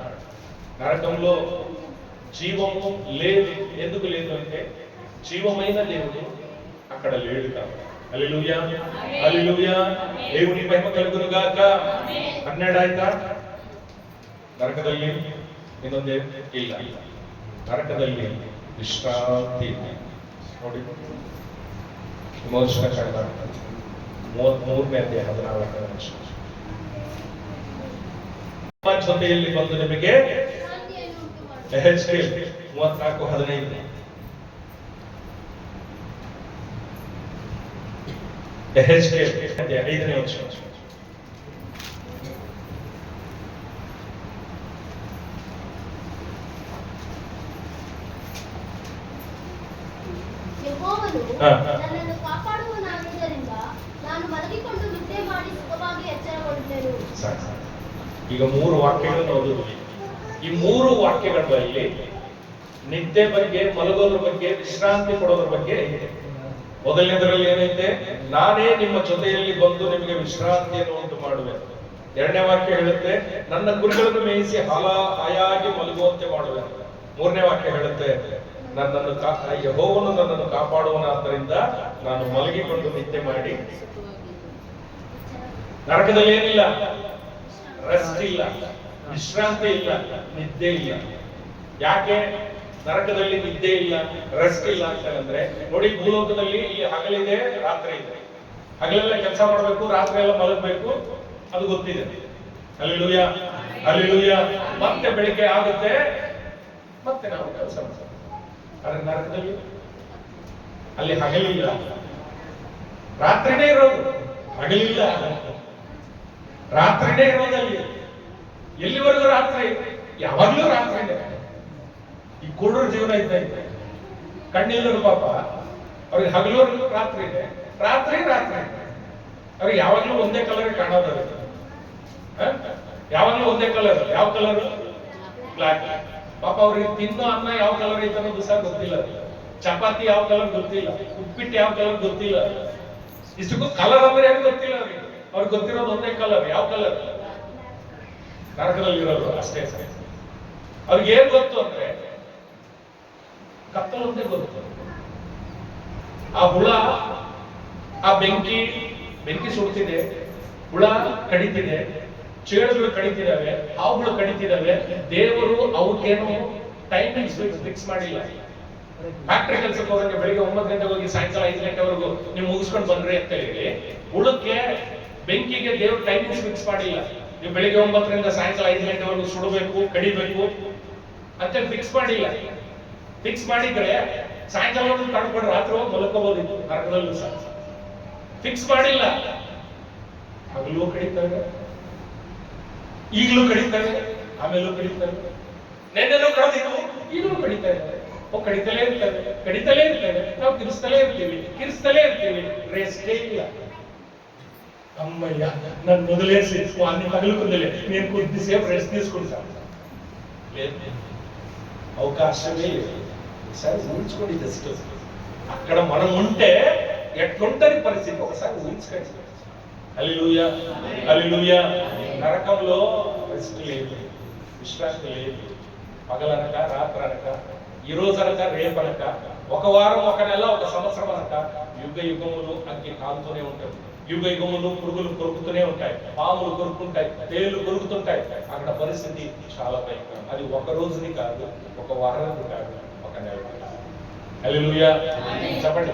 నరకంలో జీవము లేదు. ఎందుకు లేదు అంటే జీవమైన దేవుడు అక్కడ లేడు కాబట్టి. హల్లెలూయా, హల్లెలూయా. దేవుని మహిమ కలుగును గాక. ಅನ್ಯಾಡ ಆಯ್ತಾ? ನರಕದಲ್ಲಿ ಇನ್ನೊಂದೇ ಇಲ್ಲ. ನರಕದಲ್ಲಿ ವಿಶ್ರಾಂತಿ ಇದೆ. ನೋಡಿ, ವಿಮೋಚನ ಕಾಂಡ 33ನೇ ಅಧ್ಯಾಯ 14ನೇ ವಚನ. ಜೊತೆಯಲ್ಲಿ ಬಂದು ನಿಮಗೆ ಯೆಹೆಜ್ಕೇಲ್ 34:15. ಯೆಹೆಜ್ಕೇಲ್ 5ನೇ ವಚನ. ನನ್ನನ್ನು ಕಾಪಾಡುವನಾಗಿದ್ದರಿಂದ ನಾನು ಮಲಗಿಕೊಂಡು ನಿದ್ದೆ ಮಾಡಿ ಸುಖವಾಗಿ ಎಚ್ಚರಗೊಳ್ಳುತ್ತೇನೆ. ಈಗ 3 ವಾಕ್ಯಗಳನ್ನು ಓದಿದ್ವಿ. ಈ 3 ವಾಕ್ಯಗಳಲ್ಲಿ ನಿದ್ದೆ ಬಗ್ಗೆ, ಮಲಗೋದ್ರ ಬಗ್ಗೆ, ವಿಶ್ರಾಂತಿ ಕೊಡೋದ್ರ ಬಗ್ಗೆ ಇದೆ. ಮೊದಲನೇದರಲ್ಲಿ ಏನೈತೆ? ನಾನೇ ನಿಮ್ಮ ಜೊತೆಯಲ್ಲಿ ಬಂದು ನಿಮಗೆ ವಿಶ್ರಾಂತಿಯನ್ನು ಉಂಟು ಮಾಡುವೆ. 2ನೇ ವಾಕ್ಯ ಹೇಳುತ್ತೆ, ನನ್ನ ಕುರಿಗಳನ್ನು ಮೇಯಿಸಿ ಹಾಯಾಗಿ ಮಲಗುವಂತೆ ಮಾಡುವೆ. ಮೂರನೇ ವಾಕ್ಯ ಹೇಳುತ್ತೆ, ಯೆಹೋವನು ನನ್ನನ್ನು ಕಾಪಾಡುವನಾದ್ದರಿಂದ ನಾನು ಮಲಗಿಕೊಂಡು ನಿದ್ದೆ ಮಾಡಿ. ನರಕದಲ್ಲಿ ಏನಿಲ್ಲ? ರೆಸ್ಟ್ ಇಲ್ಲ, ವಿಶ್ರಾಂತಿ ಇಲ್ಲ, ನಿದ್ದೆ ಇಲ್ಲ. ಯಾಕೆ ನರಕದಲ್ಲಿ ನಿದ್ದೆ ಇಲ್ಲ, ರೆಸ್ಟ್ ಇಲ್ಲ ಅಂತಂದ್ರೆ, ನೋಡಿ ಭೂಲೋಕದಲ್ಲಿ ಈ ಹಗಲಿದೆ, ರಾತ್ರಿ ಇದೆ. ಹಗಲೆಲ್ಲ ಕೆಲಸ ಮಾಡಬೇಕು, ರಾತ್ರಿ ಎಲ್ಲ ಮಲಗಬೇಕು, ಅದು ಗೊತ್ತಿದೆ. Hallelujah, hallelujah. ಮತ್ತೆ ಬೆಳಿಗ್ಗೆ ಆಗುತ್ತೆ, ಮತ್ತೆ ನಾವು ಕೆಲಸ ಮಾಡ್ತೀವಿ. ಆದ್ರೆ ನರಕದಲ್ಲಿ ಅಲ್ಲಿ ಹಗಲಿಲ್ಲ, ರಾತ್ರಿನೇ ಇರೋದು. ಹಗಲಿಲ್ಲ, ರಾತ್ರಿನೇ ಇರೋದಲ್ಲಿ. ಎಲ್ಲಿವರೆಗೂ ರಾತ್ರಿ? ಯಾವಾಗ್ಲೂ ರಾತ್ರಿನೇ. ಈ ಕುರುಡರ ಜೀವನ ಇದ್ದಂತೆ, ಕಣ್ಣಿಲ್ಲರು ಪಾಪ, ಅವ್ರಿಗೆ ಹಗಲು ರಾತ್ರಿ ಇದೆ, ರಾತ್ರಿ ರಾತ್ರಿ. ಅವ್ರಿಗೆ ಯಾವಾಗ್ಲೂ ಒಂದೇ ಕಲರ್ ಕಾಣೋದು. ಯಾವಾಗ್ಲೂ ಒಂದೇ ಕಲರ್. ಯಾವ ಕಲರ್? ಬ್ಲಾಕ್. ಪಾಪ ಅವ್ರಿಗೆ ತಿನ್ನೋ ಅನ್ನ ಯಾವ ಕಲರ್ ಐತೆ ಅನ್ನೋದು ಸಹ ಗೊತ್ತಿಲ್ಲ. ಚಪಾತಿ ಯಾವ ಕಲರ್ ಗೊತ್ತಿಲ್ಲ, ಉಪ್ಪಿಟ್ಟು ಯಾವ ಕಲರ್ ಗೊತ್ತಿಲ್ಲ. ಇಷ್ಟಕ್ಕೂ ಕಲರ್ ಅಂದ್ರೆ ಏನು ಗೊತ್ತಿಲ್ಲ ಅವ್ರಿಗೆ. ಅವ್ರಿಗೆ ಗೊತ್ತಿರೋದು ಒಂದೇ ಕಲರ್. ಯಾವ ಕಲರ್? ನರಕದಲ್ಲಿ ಇರೋದು ಅಷ್ಟೇ ಸರಿ. ಅವ್ರಿಗೆ ಏನ್ ಗೊತ್ತು ಅಂದ್ರೆ ಕತ್ತಲು ಒಂದೇ ಗೊತ್ತು. ಆ ಹುಳ, ಆ ಬೆಂಕಿ ಸುಡ್ತಿದೆ, ಹುಳ ಕಡಿತಿದೆ, ಚೇಳುಗಳು ಕಡಿತಿದಾವೆ, ಹಾವುಗಳು ಕಡಿತಿದಾವೆ. ದೇವರು ಅವಕ್ಕೇನು ಟೈಮಿಂಗ್ಸ್ ಫಿಕ್ಸ್ ಮಾಡಿಲ್ಲ. ಫ್ಯಾಕ್ಟ್ರಿ ಕೆಲಸಕ್ಕೆ ಹೋಗಕ್ಕೆ ಬೆಳಿಗ್ಗೆ 9 ಗಂಟೆಗೆ ಹೋಗಿ ಸಾಯಂಕಾಲ 5 ಗಂಟೆವರೆಗೂ ನೀವು ಮುಗಿಸ್ಕೊಂಡು ಬಂದ್ರಿ ಅಂತ ಹೇಳಿ, ಹುಳಕ್ಕೆ ಬೆಂಕಿಗೆ ದೇವರು ಟೈಮಿಂಗ್ಸ್ ಫಿಕ್ಸ್ ಮಾಡಿಲ್ಲ. ನೀವು ಬೆಳಿಗ್ಗೆ 9ರಿಂದ ಸಾಯಂಕಾಲ 5 ಗಂಟೆವರೆಗೂ ಸುಡಬೇಕು, ಕಡಿಬೇಕು ಅಂತೇಳಿ ಫಿಕ್ಸ್ ಮಾಡಿಲ್ಲ. ಫಿಕ್ಸ್ ಮಾಡಿದ್ರೆ ಸಾಯಂಕಾಲ ಕಳ್ಕೊಂಡು ರಾತ್ರಿ ಹೋಗಿ ಮಲ್ಕೋಬಹುದಿತ್ತು. ನರಕದಲ್ಲೂ ಸಹ ಫಿಕ್ಸ್ ಮಾಡಿಲ್ಲ. ಹಗಲೂ ಕಡಿತಾರೆ, ಈಗಲೂ ಕಡಿತಾರೆ, ಆಮೇಲೂ ಕಡಿತಾರೆ, ನೆನ್ನೆನೂ ಕಳೆದಿತ್ತು, ಈಗಲೂ ಕಡಿತಾ ಇದ್ದಾರೆ. ಕಡಿತಲೇ ಇರ್ತವೆ, ಕಡಿತಲೇ ಇರ್ತವೆ. ನಾವು ಕಿರಿಸ್ತಲೇ ಇರ್ತೀವಿ, ರೆಸ್ಟೇ ಇಲ್ಲ. ಅಮ್ಮಯ್ಯ, ನನ್ ಮೊದಲೇಸಿ ಅన్ని తగులుకుందిలే, నేను కొద్దిసేపు రెస్ట్ తీసుకుంటాను. అవకాశమే లేదు. ఒకసారి ఊహించుకోండి. జస్ట్ అక్కడ మనం ఉంటే ఎట్లుంటది పరిస్థితి ఒకసారి ఊహించుకోండి. హల్లెలూయా, హల్లెలూయా. నరకంలో రెస్ట్ లేదు, విశ్రాంతి లేదు. పగలనక, రాత్రనక, ఈ రోజు అనక, రేపనక, ఒక వారం, ఒక నెల, ఒక సంవత్సరం అనక, యుగ యుగములు అగ్గి కాలుతూనే ఉంటాయి. యుగ యుగములు పురుగులు కొరుకుతూనే ఉంటాయి, పాములు కొరుకుంటాయి, తేళ్లు కొరుకుతుంటాయి. అక్కడ పరిస్థితి చాలా భయంకరం. అది ఒక రోజుది కాదు, ఒక వారానికి కాదు, ఒక నెల. హల్లెలూయా. చెప్పండి,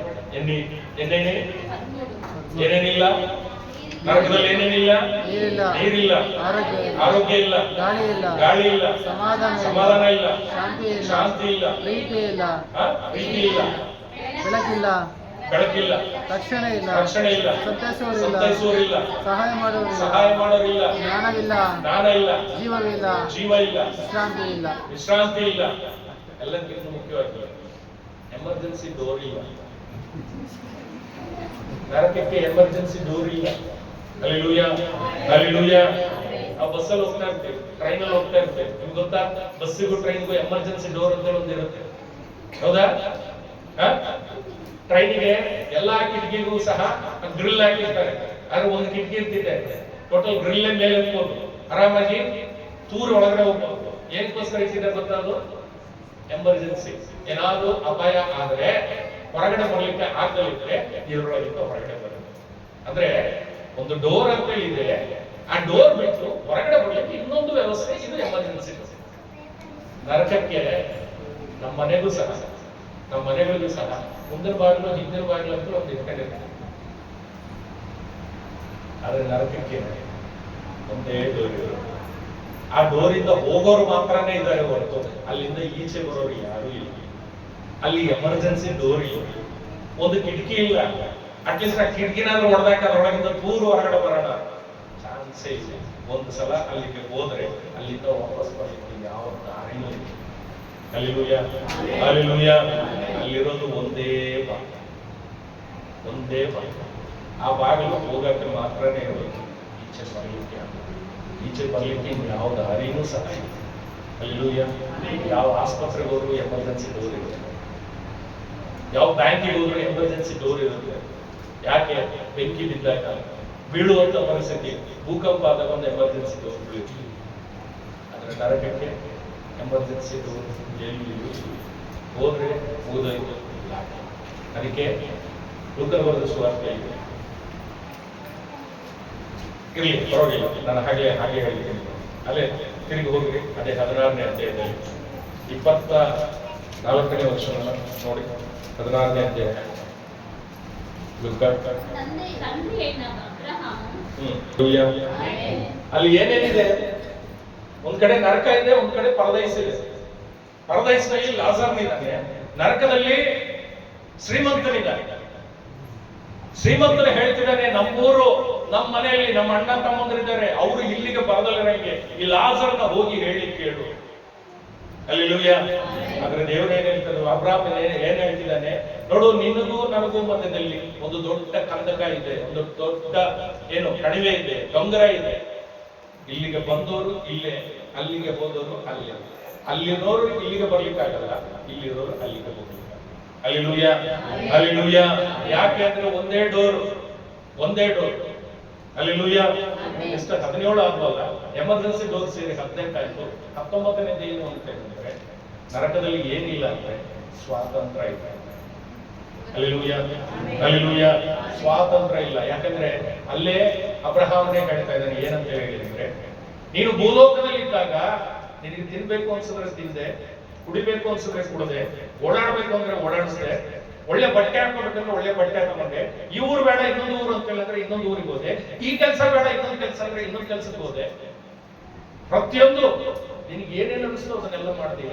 ಏನೇನಿಲ್ಲ ನರಕದಲ್ಲಿ? ಏನೇನಿಲ್ಲ? ನೀರಿಲ್ಲ, ಆರೋಗ್ಯ ಇಲ್ಲ, ಗಾಳಿ ಇಲ್ಲ, ಸಮಾಧಾನ ಇಲ್ಲ, ಶಾಂತಿ ಇಲ್ಲ, ಪ್ರೀತಿ ಇಲ್ಲ, ಬೆಳಕಿಲ್ಲ, ರಕ್ಷಣೆ ಇಲ್ಲ, ಸಂತೈಸುವರಿಲ್ಲ, ಸಹಾಯ ಮಾಡೋರಿಲ್ಲ, ಜ್ಞಾನ ಇಲ್ಲ, ಜೀವ ಇಲ್ಲ, ವಿಶ್ರಾಂತಿ ಇಲ್ಲ. ಎಲ್ಲಕ್ಕಿಂತ ಮುಖ್ಯವಾಗಿ ಎಮರ್ಜೆನ್ಸಿ ಡೋರ್ ಇಲ್ಲ. ನರಕಕ್ಕೆ ಎಮರ್ಜೆನ್ಸಿ ಡೋರ್ ಇಲ್ಲ. Hallelujah, hallelujah. ನಾವು ಬಸ್ಸಲ್ಲಿ ಹೋಗ್ತಾ ಇರ್ತೀವಿ, ಟ್ರೈನಲ್ಲಿ ಹೋಗ್ತಾ ಇರ್ತೀವಿ. ನಿಮ್ಗೆ ಗೊತ್ತಾ, ಬಸ್ಸಿಗೂ ಟ್ರೈನ್ಗೂ ಎಮರ್ಜೆನ್ಸಿ ಡೋರ್ ಅಂತ ಒಂದಿರುತ್ತೆ, ಹೌದಾ? ಟ್ರೈನಿಗೆ ಎಲ್ಲಾ ಕಿಟಕಿಗೂ ಸಹ ಗ್ರಿಲ್ ಹಾಕಿರ್ತಾರೆ. ಆದ್ರೆ ಒಂದು ಕಿಟಕಿ ಇರ್ತಿದೆ, ಟೋಟಲ್ ಗ್ರಿಲ್ ಮೇಲೆ ಹೋಗ್ಬೋದು, ಆರಾಮಾಗಿ ತೂರು ಒಳಗಡೆ ಹೋಗ್ಬೋದು. ಏನಕ್ಕೋಸ್ಕರ ಇಟ್ಟಿದ್ದಾರೆ ಗೊತ್ತಾ? ಅದು ಎಮರ್ಜೆನ್ಸಿ. ಏನಾದ್ರು ಅಪಾಯ ಆದ್ರೆ ಹೊರಗಡೆ ಬರ್ಲಿಕ್ಕೆ ಆಗಲಿಕ್ಕೆ ಇದರೊಳಗಿಂದ ಹೊರಗಡೆ ಬರುತ್ತೆ. ಅಂದ್ರೆ ಒಂದು ಡೋರ್ ಅಂತ ಇದೆ, ಆ ಡೋರ್ ಬಿಟ್ಟು ಹೊರಗಡೆ ಬರ್ಲಿಕ್ಕೆ ಇನ್ನೊಂದು ವ್ಯವಸ್ಥೆ, ಇದು ಎಮರ್ಜೆನ್ಸಿ. ನರಕಕ್ಕೆ ನಮ್ಮ ಮನೆಗಳಿಗೂ ಸಹ ಮುಂದಿನ ಬಾಗಿಲು, ಹಿಂದಿನ ಬಾಗಿಲು ಅಂತ ಒಂದು ಇಟ್ಕೊಂಡಿರ್ತಾರೆ. ಆದ್ರೆ ನರಕಕ್ಕೆ ಒಂದೇ ಡೋರ್ ಇರೋದು. ಆ ಡೋರಿಂದ ಹೋಗೋರು ಮಾತ್ರನೇ ಇದ್ದಾರೆ ಹೊರತು ಅಲ್ಲಿಂದ ಈಚೆ ಬರೋರು ಯಾರು ಇಲ್ಲ. ಅಲ್ಲಿ ಎಮರ್ಜೆನ್ಸಿ ಡೋರ್ ಇಲ್ಲ, ಒಂದು ಕಿಟಕಿ ಇಲ್ಲ. ಅಟ್ಲೀಸ್ಟ್ ಆ ಕಿಟಕಿನಾದ್ರೂ ಹೊಡೆದಾಕ ಅದರೊಳಗಿಂದ ಪೂರ್ವ ಹೊರಗಡೆ ಬರೋಣ ಚಾನ್ಸೇ ಇಲ್ಲ. ಒಂದು ಸಲ ಅಲ್ಲಿಗೆ ಹೋದ್ರೆ ಅಲ್ಲಿಂದ ವಾಪಸ್ ಬರಲಿಕ್ಕೆ ಯಾವ ದಾರಿನೂ ಇಲ್ಲ. Hallelujah, hallelujah. ಅಲ್ಲಿರೋದು ಒಂದೇ ಬಾಗಿಲು. ಆ ಬಾಗಿಲು ಹೋಗಕ್ಕೆ ಮಾತ್ರನೇ ಇರೋದು, ಈಚೆ ಬರ್ಲಿಕ್ಕೆ ಯಾವ ದಾರಿನೂ ಸಹ ಇಲ್ಲ. ಹಲ್ಲೆಲೂಯಾ. ಯಾವ ಆಸ್ಪತ್ರೆಗೆ ಹೋದ್ರು ಎಮರ್ಜೆನ್ಸಿ ಡೋರ್ ಇರುತ್ತೆ, ಯಾವ ಬ್ಯಾಂಕಿಗೆ ಹೋದ್ರು ಎಮರ್ಜೆನ್ಸಿ ಡೋರ್ ಇರುತ್ತೆ. ಯಾಕೆ? ಬೆಂಕಿ ಬಿದ್ದಾಗ, ಬೀಳುವಂತ ಪರಿಸ್ಥಿತಿ, ಭೂಕಂಪ ಆದಾಗ ಒಂದು ಎಮರ್ಜೆನ್ಸಿ ಡೋರ್ ಬೀಳುತ್ತೆ. ಆದ್ರೆ ನರಕಕ್ಕೆ ಎಮರ್ಜೆನ್ಸಿ ಎಲ್ಲಿ ಹೋದ್ರೆ ಓದೋದು. ಅದಕ್ಕೆ ಲೂಕನ ಬರೆದ ಸುವಾರ್ತೆ ಇದೆ. ಇರಲಿ ಪರವಾಗಿಲ್ಲ, ನಾನು ಹಾಗೆ ಹೇಳಿದ್ದೀನಿ. ಅಲ್ಲೇ ತಿರುಗಿ ಹೋಗ್ರಿ, ಅದೇ 16ನೇ ಅಧ್ಯಾಯದಲ್ಲಿ 24ನೇ ವರ್ಷವನ್ನು ನೋಡಿ. 16ನೇ ಅಧ್ಯಾಯ ಲೂಕ. ಅಲ್ಲಿ ಏನೇನಿದೆ? ಒಂದ್ ಕಡೆ ನರಕ ಇದೆ, ಒಂದ್ ಕಡೆ ಪರದೈಸ್ ಇದೆ. ಪರದೈಸ್ನಲ್ಲಿ ಲಾಜರ್ನಿದ್ದಾನೆ, ನರಕದಲ್ಲಿ ಶ್ರೀಮಂತನಿದ್ದಾನೆ. ಶ್ರೀಮಂತನು ಹೇಳ್ತಿದ್ದಾನೆ, ನಮ್ಮೂರು, ನಮ್ಮ ಮನೆಯಲ್ಲಿ ನಮ್ಮ ಅಣ್ಣ ತಮ್ಮಂದಿರಿದ್ದಾರೆ, ಅವರು ಇಲ್ಲಿಗೆ ಬರದಲ್ಲಿರಂಗೆ ಈ ಲಾಜರ್ನ ಹೋಗಿ ಹೇಳಿ ಕೇಳು. ಹಲ್ಲೆಲೂಯಾ. ಆದ್ರೆ ದೇವರು ಏನ್ ಹೇಳ್ತಾರೆ, ಅಬ್ರಾಹ್ಮ ಏನ್ ಹೇಳ್ತಿದ್ದಾನೆ, ನೋಡು, ನಿನಗೂ ನನಗೂ ಮಧ್ಯದಲ್ಲಿ ಒಂದು ದೊಡ್ಡ ಕಂದಕ ಇದೆ, ಒಂದು ದೊಡ್ಡ ಕಣಿವೆ ಇದೆ, ಡೊಂಗರ ಇದೆ. ಇಲ್ಲಿಗೆ ಬಂದವರು ಇಲ್ಲೇ, ಅಲ್ಲಿಗೆ ಹೋದವರು ಅಲ್ಲೇ. ಅಲ್ಲಿರೋರು ಇಲ್ಲಿಗೆ ಬರ್ಲಿಕ್ಕಾಗಲ್ಲ, ಇಲ್ಲಿರೋರು ಅಲ್ಲಿಗೆ ಹೋಗ್ಲಿಕ್ಕೆ. Hallelujah, hallelujah. ಯಾಕೆ ಅಂದ್ರೆ ಒಂದೇ ಡೋರ್. ಹಲ್ಲೆಲೂಯಾ. ಎಷ್ಟು 17 ಆದ್ವಲ್ಲ, ಎಮರ್ಜೆನ್ಸಿ ಡೋರ್ ಸೇರಿ 18 ಆಯ್ತು. 19ನೇದು ಏನು ಅಂತ ಹೇಳಿದ್ರೆ, ನರಕದಲ್ಲಿ ಏನಿಲ್ಲ ಅಂದ್ರೆ ಸ್ವಾತಂತ್ರ್ಯ ಇದೆ. Hallelujah, hallelujah. ಸ್ವಾತಂತ್ರ್ಯ ಇಲ್ಲ. ಯಾಕಂದ್ರೆ ಅಲ್ಲೇ ಅಬ್ರಹಾಮನೇ ಹೇಳ್ತಾ ಇದ್ದಾನೆ, ಏನಂತ ಹೇಳಿದ್ರೆ, ನೀನು ಭೂಲೋಕದಲ್ಲಿದ್ದಾಗ ನಿನಗೆ ತಿನ್ಬೇಕು ಅನ್ಸಿದ್ರೆ ತಿಂದೆ, ಕುಡಿಬೇಕು ಅನ್ಸಿದ್ರೆ ಕುಡದೆ, ಓಡಾಡ್ಬೇಕು ಅಂದ್ರೆ ಓಡಾಡಿಸ್ದೆ, ಒಳ್ಳೆ ಬಟ್ಟೆ ಹಾಕೋಬೇಕಂದ್ರೆ ಒಳ್ಳೆ ಬಟ್ಟೆ ಹಾಕೊಂಡೆ, ಈ ಊರು ಬೇಡ ಇನ್ನೊಂದು ಊರು ಅಂತ ಹೇಳಿದ್ರೆ ಇನ್ನೊಂದು ಊರಿಗೆ ಹೋದೆ, ಈ ಕೆಲಸ ಬೇಡ ಇನ್ನೊಂದು ಕೆಲಸ ಅಂದ್ರೆ ಇನ್ನೊಂದು ಕೆಲಸಕ್ಕೆ ಹೋದೆ. ಪ್ರತಿಯೊಂದು ನಿನಗೆ ಏನೇನು ಅನಿಸ್ತೋ ಅದನ್ನೆಲ್ಲ ಮಾಡಿದೆ.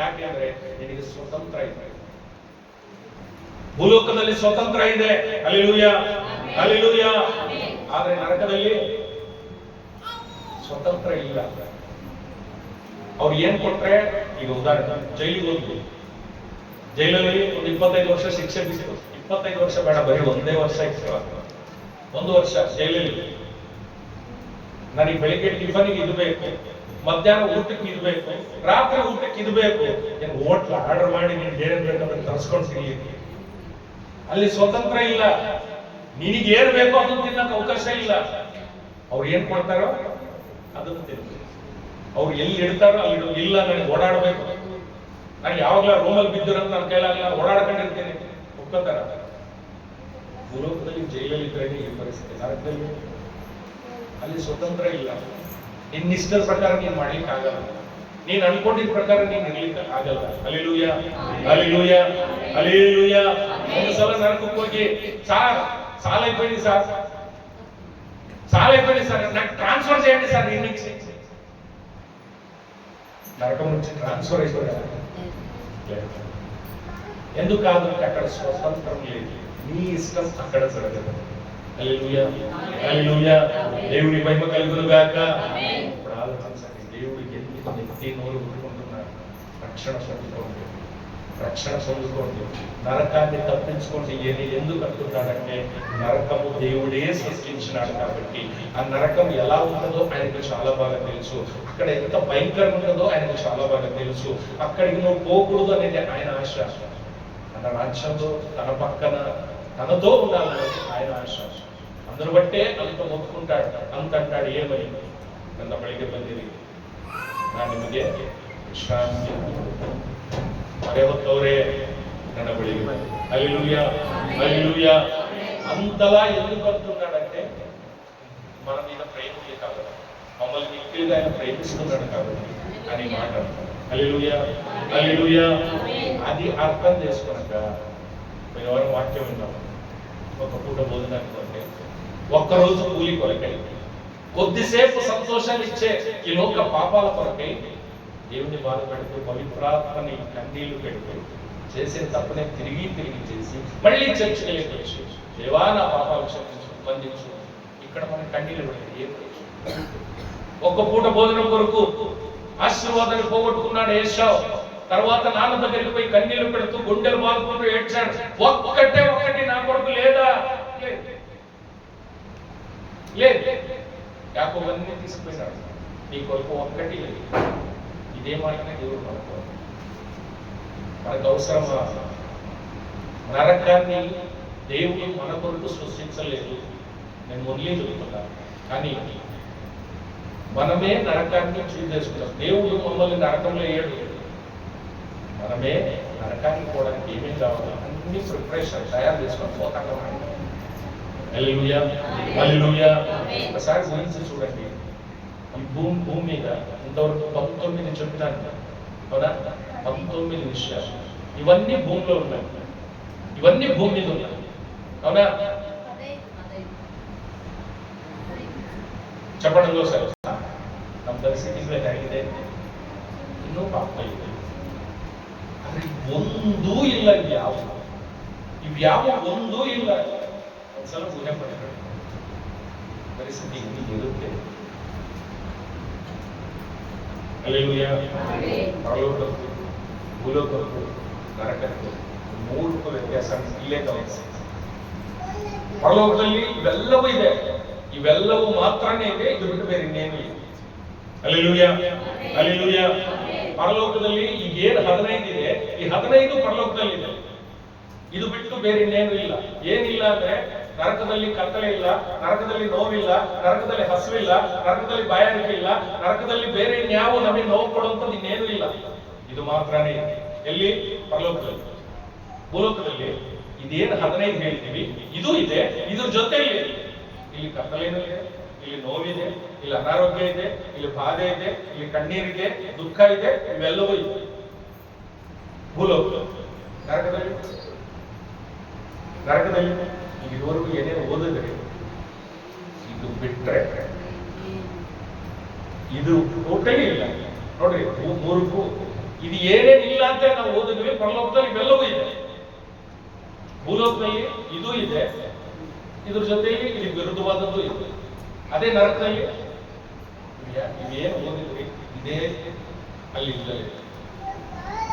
ಯಾಕೆ ಅಂದ್ರೆ ನಿನಗೆ ಸ್ವತಂತ್ರ ಇದೆ. ಭೂಲೋಕದಲ್ಲಿ ಸ್ವತಂತ್ರ ಇದೆ. Hallelujah, hallelujah. ಆದ್ರೆ ನರಕದಲ್ಲಿ ಸ್ವತಂತ್ರ ಇಲ್ಲ. ಅವ್ರು ಏನ್ ಕೊಟ್ರೆ, ಈಗ ಉದಾಹರಣೆ ಜೈಲಿಗೆ ಹೋಗ್ಲಿ, ಜೈಲಲ್ಲಿ ಒಂದು 25 ವರ್ಷ ಶಿಕ್ಷೆ ಬಿಸಿತು. 25 ವರ್ಷ ಬೇಡ, ಬರೀ 1 ವರ್ಷ ಇತ್ತು. 1 ವರ್ಷ ಜೈಲಲ್ಲಿ ನನಗೆ ಬೆಳಿಗ್ಗೆ ಟಿಫನ್ಗೆ ಇದು ಬೇಕು, ಮಧ್ಯಾಹ್ನ ಊಟಕ್ಕೆ ಇದು ಬೇಕು, ರಾತ್ರಿ ಊಟಕ್ಕೆ ಇದು ಬೇಕು. ಹೋಟ್ಲ್ ಆರ್ಡರ್ ಮಾಡಿ ನಿನ್ಗೆ ಏನೇನ್ ಬೇಕಂದ್ರೆ ತರಿಸ್ಕೊಂಡು ಸಿಗ್ಲಿಕ್ಕೆ. ಅಲ್ಲಿ ಸ್ವತಂತ್ರ ಇಲ್ಲ. ನಿನಗೆ ಏನ್ ಬೇಕೋ ಅದನ್ನು ತಿನ್ನಕ್ಕೆ ಅವಕಾಶ ಇಲ್ಲ. ಅವ್ರು ಏನ್ ಕೊಡ್ತಾರೋ ಅದನ್ನು ತಿನ್ಬೇಕು. ಅವ್ರು ಎಲ್ಲಿ ಇಡ್ತಾರೋ ಅಲ್ಲಿ ಇಲ್ಲ. ನನಗೆ ಓಡಾಡ್ಬೇಕು, ನಾನು ಯಾವಾಗ್ಲ ರೂಮಲ್ಲಿ ಬಿದ್ದಿರೋದು ನನ್ನ ಕೈಲಾಗಲ್ಲ, ಓಡಾಡ್ಕೊಂಡಿರ್ತೇನೆ, ಒಪ್ಕೋತಾರ. ಭೂಲೋಕದಲ್ಲಿ ಜೈಲಲ್ಲಿ ಇದ್ರೆ ಈ ಪರಿಸ್ಥಿತಿ. ನರಕದಲ್ಲಿ ಅಲ್ಲಿ ಸ್ವತಂತ್ರ ಇಲ್ಲ. ನಿನ್ನಿಷ್ಟದ ಪ್ರಕಾರ ನೀನ್ ಮಾಡ್ಲಿಕ್ಕೆ ಆಗಲ್ಲ, ನೀನ್ ಅನ್ಕೊಂಡಿದ ಪ್ರಕಾರ ನೀನ್ ಇರ್ಲಿಕ್ಕೆ ಆಗಲ್ಲ. Hallelujah, hallelujah, hallelujah. ಒಂದು ಸಲ ನರಕಕ್ಕೆ ಹೋಗಿ, ಸಾಲ ಇಪ್ಪಡಿ ಸರ್, నాకు ట్రాన్స్ఫర్ చేయండి సార్ ఈ నుంచి. నరకం నుంచి ట్రాన్స్ఫర్ అయిపోయా. ఎందుకు కాదు అంటే అక్కడ స్వతంత్రం లేదు. నీ ఇష్టం అక్కడ జరగదు. హల్లెలూయా, హల్లెలూయా. దేవుని మహిమ కలుగును గాక. ఇప్పుడు ఆలోచించండి, దేవుడికి ఎందుకు నెత్తి నోరు ఊరుకుంటున్నారు? రక్షణ పొందుకోండి, నరకాన్ని తప్పించుకోండి. ఎందుకు అంటున్నాడంటే, నరకము దేవుడే సృష్టించినాడు కాబట్టి ఆ నరకం ఎలా ఉంటుందో ఆయనకు చాలా బాగా తెలుసు. అక్కడ ఎంత భయంకరంగా ఉంటుందో ఆయనకు చాలా బాగా తెలుసు. అక్కడికి నువ్వు పోకూడదు అనేది ఆయన ఆశ. తన రాజ్యంలో తన పక్కన తనతో ఉండాలనేది ఆయన ఆశ. అందరు బట్టే అంత మొత్తుకుంటాడు, అంత అంటాడు. ఏమని? ನನ್ನ ಬಳಿಗೆ ಬಂದಿರಿ, ನಾನು ನಿಮಗೆ ವಿಶ್ರಾಂತಿ ಮರೆವತ್ತವರೇ ನನ್ನ ಬಳಿಗೆ. హల్లెలూయా, హల్లెలూయా. అంతలా ఎందుకు అంటున్నాడంటే, మన మీద ప్రేమ కాదు, మమ్మల్ని మిక్కిలిగా ఆయన ప్రేమిస్తున్నాడు కాబట్టి అని మాట. హల్లెలూయా, హల్లెలూయా. అది అర్థం చేసుకున్నాక ఎవరు వాక్యం విన్నాము. ఒక పూట భోజనం అనుకోండి, ఒక్కరోజు కూలి కొరకై, కొద్దిసేపు సంతోషాలు ఇచ్చే ఈ లోక పాపాల కొరకై దేవుని బాధ పెడుతూ, పవిత్రాత్మని కన్నీళ్లు పెడుతూ, చేసే తప్పనే తిరిగి చేసి మళ్ళీ చర్చకి వచ్చి, దేవా నా పాపాలు క్షమించు, బంధించు. ఇక్కడ మనం కన్నీళ్లు పెడతాం. ఏం ఒక్క పూట భోజనం కొరకు ఆశీర్వాదాన్ని పోగొట్టుకున్నాడు ఏశావు. తర్వాత నాన్న దగ్గరికి పోయి కన్నీళ్లు పెడుతూ, గుండెలు బాదుకుంటూ ఏడ్చాడు. ఒక్కటి నా కొరకు లేదా? లేదు. యాకోబు అన్నీ తీసుకుపోయినాడు, నీ కొరకు ఒక్కటి లేదు. ఇదే మాటనే దేవుడు మనకు అవసరమా? నరకాన్ని దేవుడు మన కొరకు సృష్టించలేదు. నేను మొదలే చెప్తున్నా, కానీ మనమే నరకాన్ని చూస్ చేసుకుంటాం. దేవుడు మమ్మల్ని నరకంలో వేయడు. మనమే నరకానికి పోవడానికి ఏమేమి కావాలో అన్ని ప్రిపరేషన్ తయారు చేసుకొని పోతాం. హల్లెలూయా, హల్లెలూయా. ఒకసారి ఊహించి చూడండి, ఈ భూమి మీద ఇంతవరకు 19 చెప్పినాను అవునా, 19 విషయాలు. ఇవన్నీ భూమిలో ఉన్నాయి, ఇవన్నీ భూమి మీద ఉన్నాయి అవునా. చెప్పడంలో ಸರ್ ನಮ್ಮ ಪರಿಸ್ಥಿತಿಗಳಾಗಿದೆ, ಇನ್ನೂ ಪಾಪ ಇದೆ. ಆದ್ರೆ ಒಂದೂ ಇಲ್ಲ, ಇವ್ಯಾವ ಒಂದೂ ಇಲ್ಲ. ಒಂದ್ಸಲ ಊಹೆ ಪಡೆದು ಪರಿಸ್ಥಿತಿ ಇರುತ್ತೆ. ಹಲ್ಲೆಲೂಯಾ. ಪರಲೋಕಕ್ಕೂ ಭೂಲೋಕಕ್ಕೂ ನರಕಕ್ಕೂ 3 ವ್ಯತ್ಯಾಸ ಇಲ್ಲೇ ಗಮನಿಸಿ. ಪರಲೋಕದಲ್ಲಿ ಇವೆಲ್ಲವೂ ಇದೆ, ಇವೆಲ್ಲವೂ ಮಾತ್ರನೇ ಇದೆ, ಇದು ಬಿಟ್ಟು ಬೇರೆ ಇನ್ನೇನು ಇಲ್ಲ. Hallelujah, hallelujah. ಪರಲೋಕದಲ್ಲಿ ಈಗ ಏನು 15 ಇದೆ, ಈ 15 ಪರಲೋಕದಲ್ಲಿ ಇದೆ. ಇದು ಬಿಟ್ಟು ಬೇರೆ ಇನ್ನೇನು ಇಲ್ಲ. ಏನಿಲ್ಲ ಅಂದ್ರೆ ನರಕದಲ್ಲಿ ಕತ್ತಲೆ ಇಲ್ಲ, ನರಕದಲ್ಲಿ ನೋವಿಲ್ಲ, ನರಕದಲ್ಲಿ ಹಸುವಿಲ್ಲ, ನರಕದಲ್ಲಿ ಬಾಯಾರಿಕೆ ಇಲ್ಲ, ನರಕದಲ್ಲಿ ಬೇರೆ ಇನ್ಯಾವ ನಮಗೆ ನೋವು ಕೊಡುವಂಥದ್ದು ಇನ್ನೇನು ಇಲ್ಲ. ಇದು ಮಾತ್ರನೇ ಇದೆ. ಎಲ್ಲಿ? ಪರಲೋಕದಲ್ಲಿ. ಭೂಲೋಕದಲ್ಲಿ ಇದೇನು 15 ಹೇಳ್ತೀವಿ ಇದು ಇದೆ, ಇದ್ರ ಜೊತೆಯಲ್ಲಿ ಇಲ್ಲಿ ಕತ್ತಲೇನೂ ಇದೆ, ಇಲ್ಲಿ ನೋವಿದೆ, ಇಲ್ಲಿ ಅನಾರೋಗ್ಯ ಇದೆ, ಇಲ್ಲಿ ಬಾಧೆ ಇದೆ, ಇಲ್ಲಿ ಕಣ್ಣೀರಿದೆ, ದುಃಖ ಇದೆ, ಇವೆಲ್ಲವೂ ಇದೆ ಭೂಲೋಕ. ನರಕದಲ್ಲಿ ಈಗ ಇದುವರೆಗೂ ಏನೇನು ಓದಿದ್ರೆ ಇದು ಬಿಟ್ರೆ ಇದು ಟೋಟಲಿ ಇಲ್ಲ ನೋಡ್ರಿ. 3ಕ್ಕೂ ಇದು ಏನೇನಿಲ್ಲ ಅಂತ ನಾವು ಓದಿದ್ವಿ. ಪರಲೋಕದಲ್ಲಿ ಇವೆಲ್ಲವೂ ಇದೆ. ಭೂಲೋಕದಲ್ಲಿ ಇದು ಇದೆ, ಇದ್ರ ಜೊತೆಯಲ್ಲಿ ಇಲ್ಲಿ ವಿರುದ್ಧವಾದದ್ದು ಇದೆ. ಅದೇ ನರಕದಲ್ಲಿ ಇವೇನು ಓದಿದ್ರಿ ಇದೇ ಅಲ್ಲಿ ಇಲ್ಲದೆ.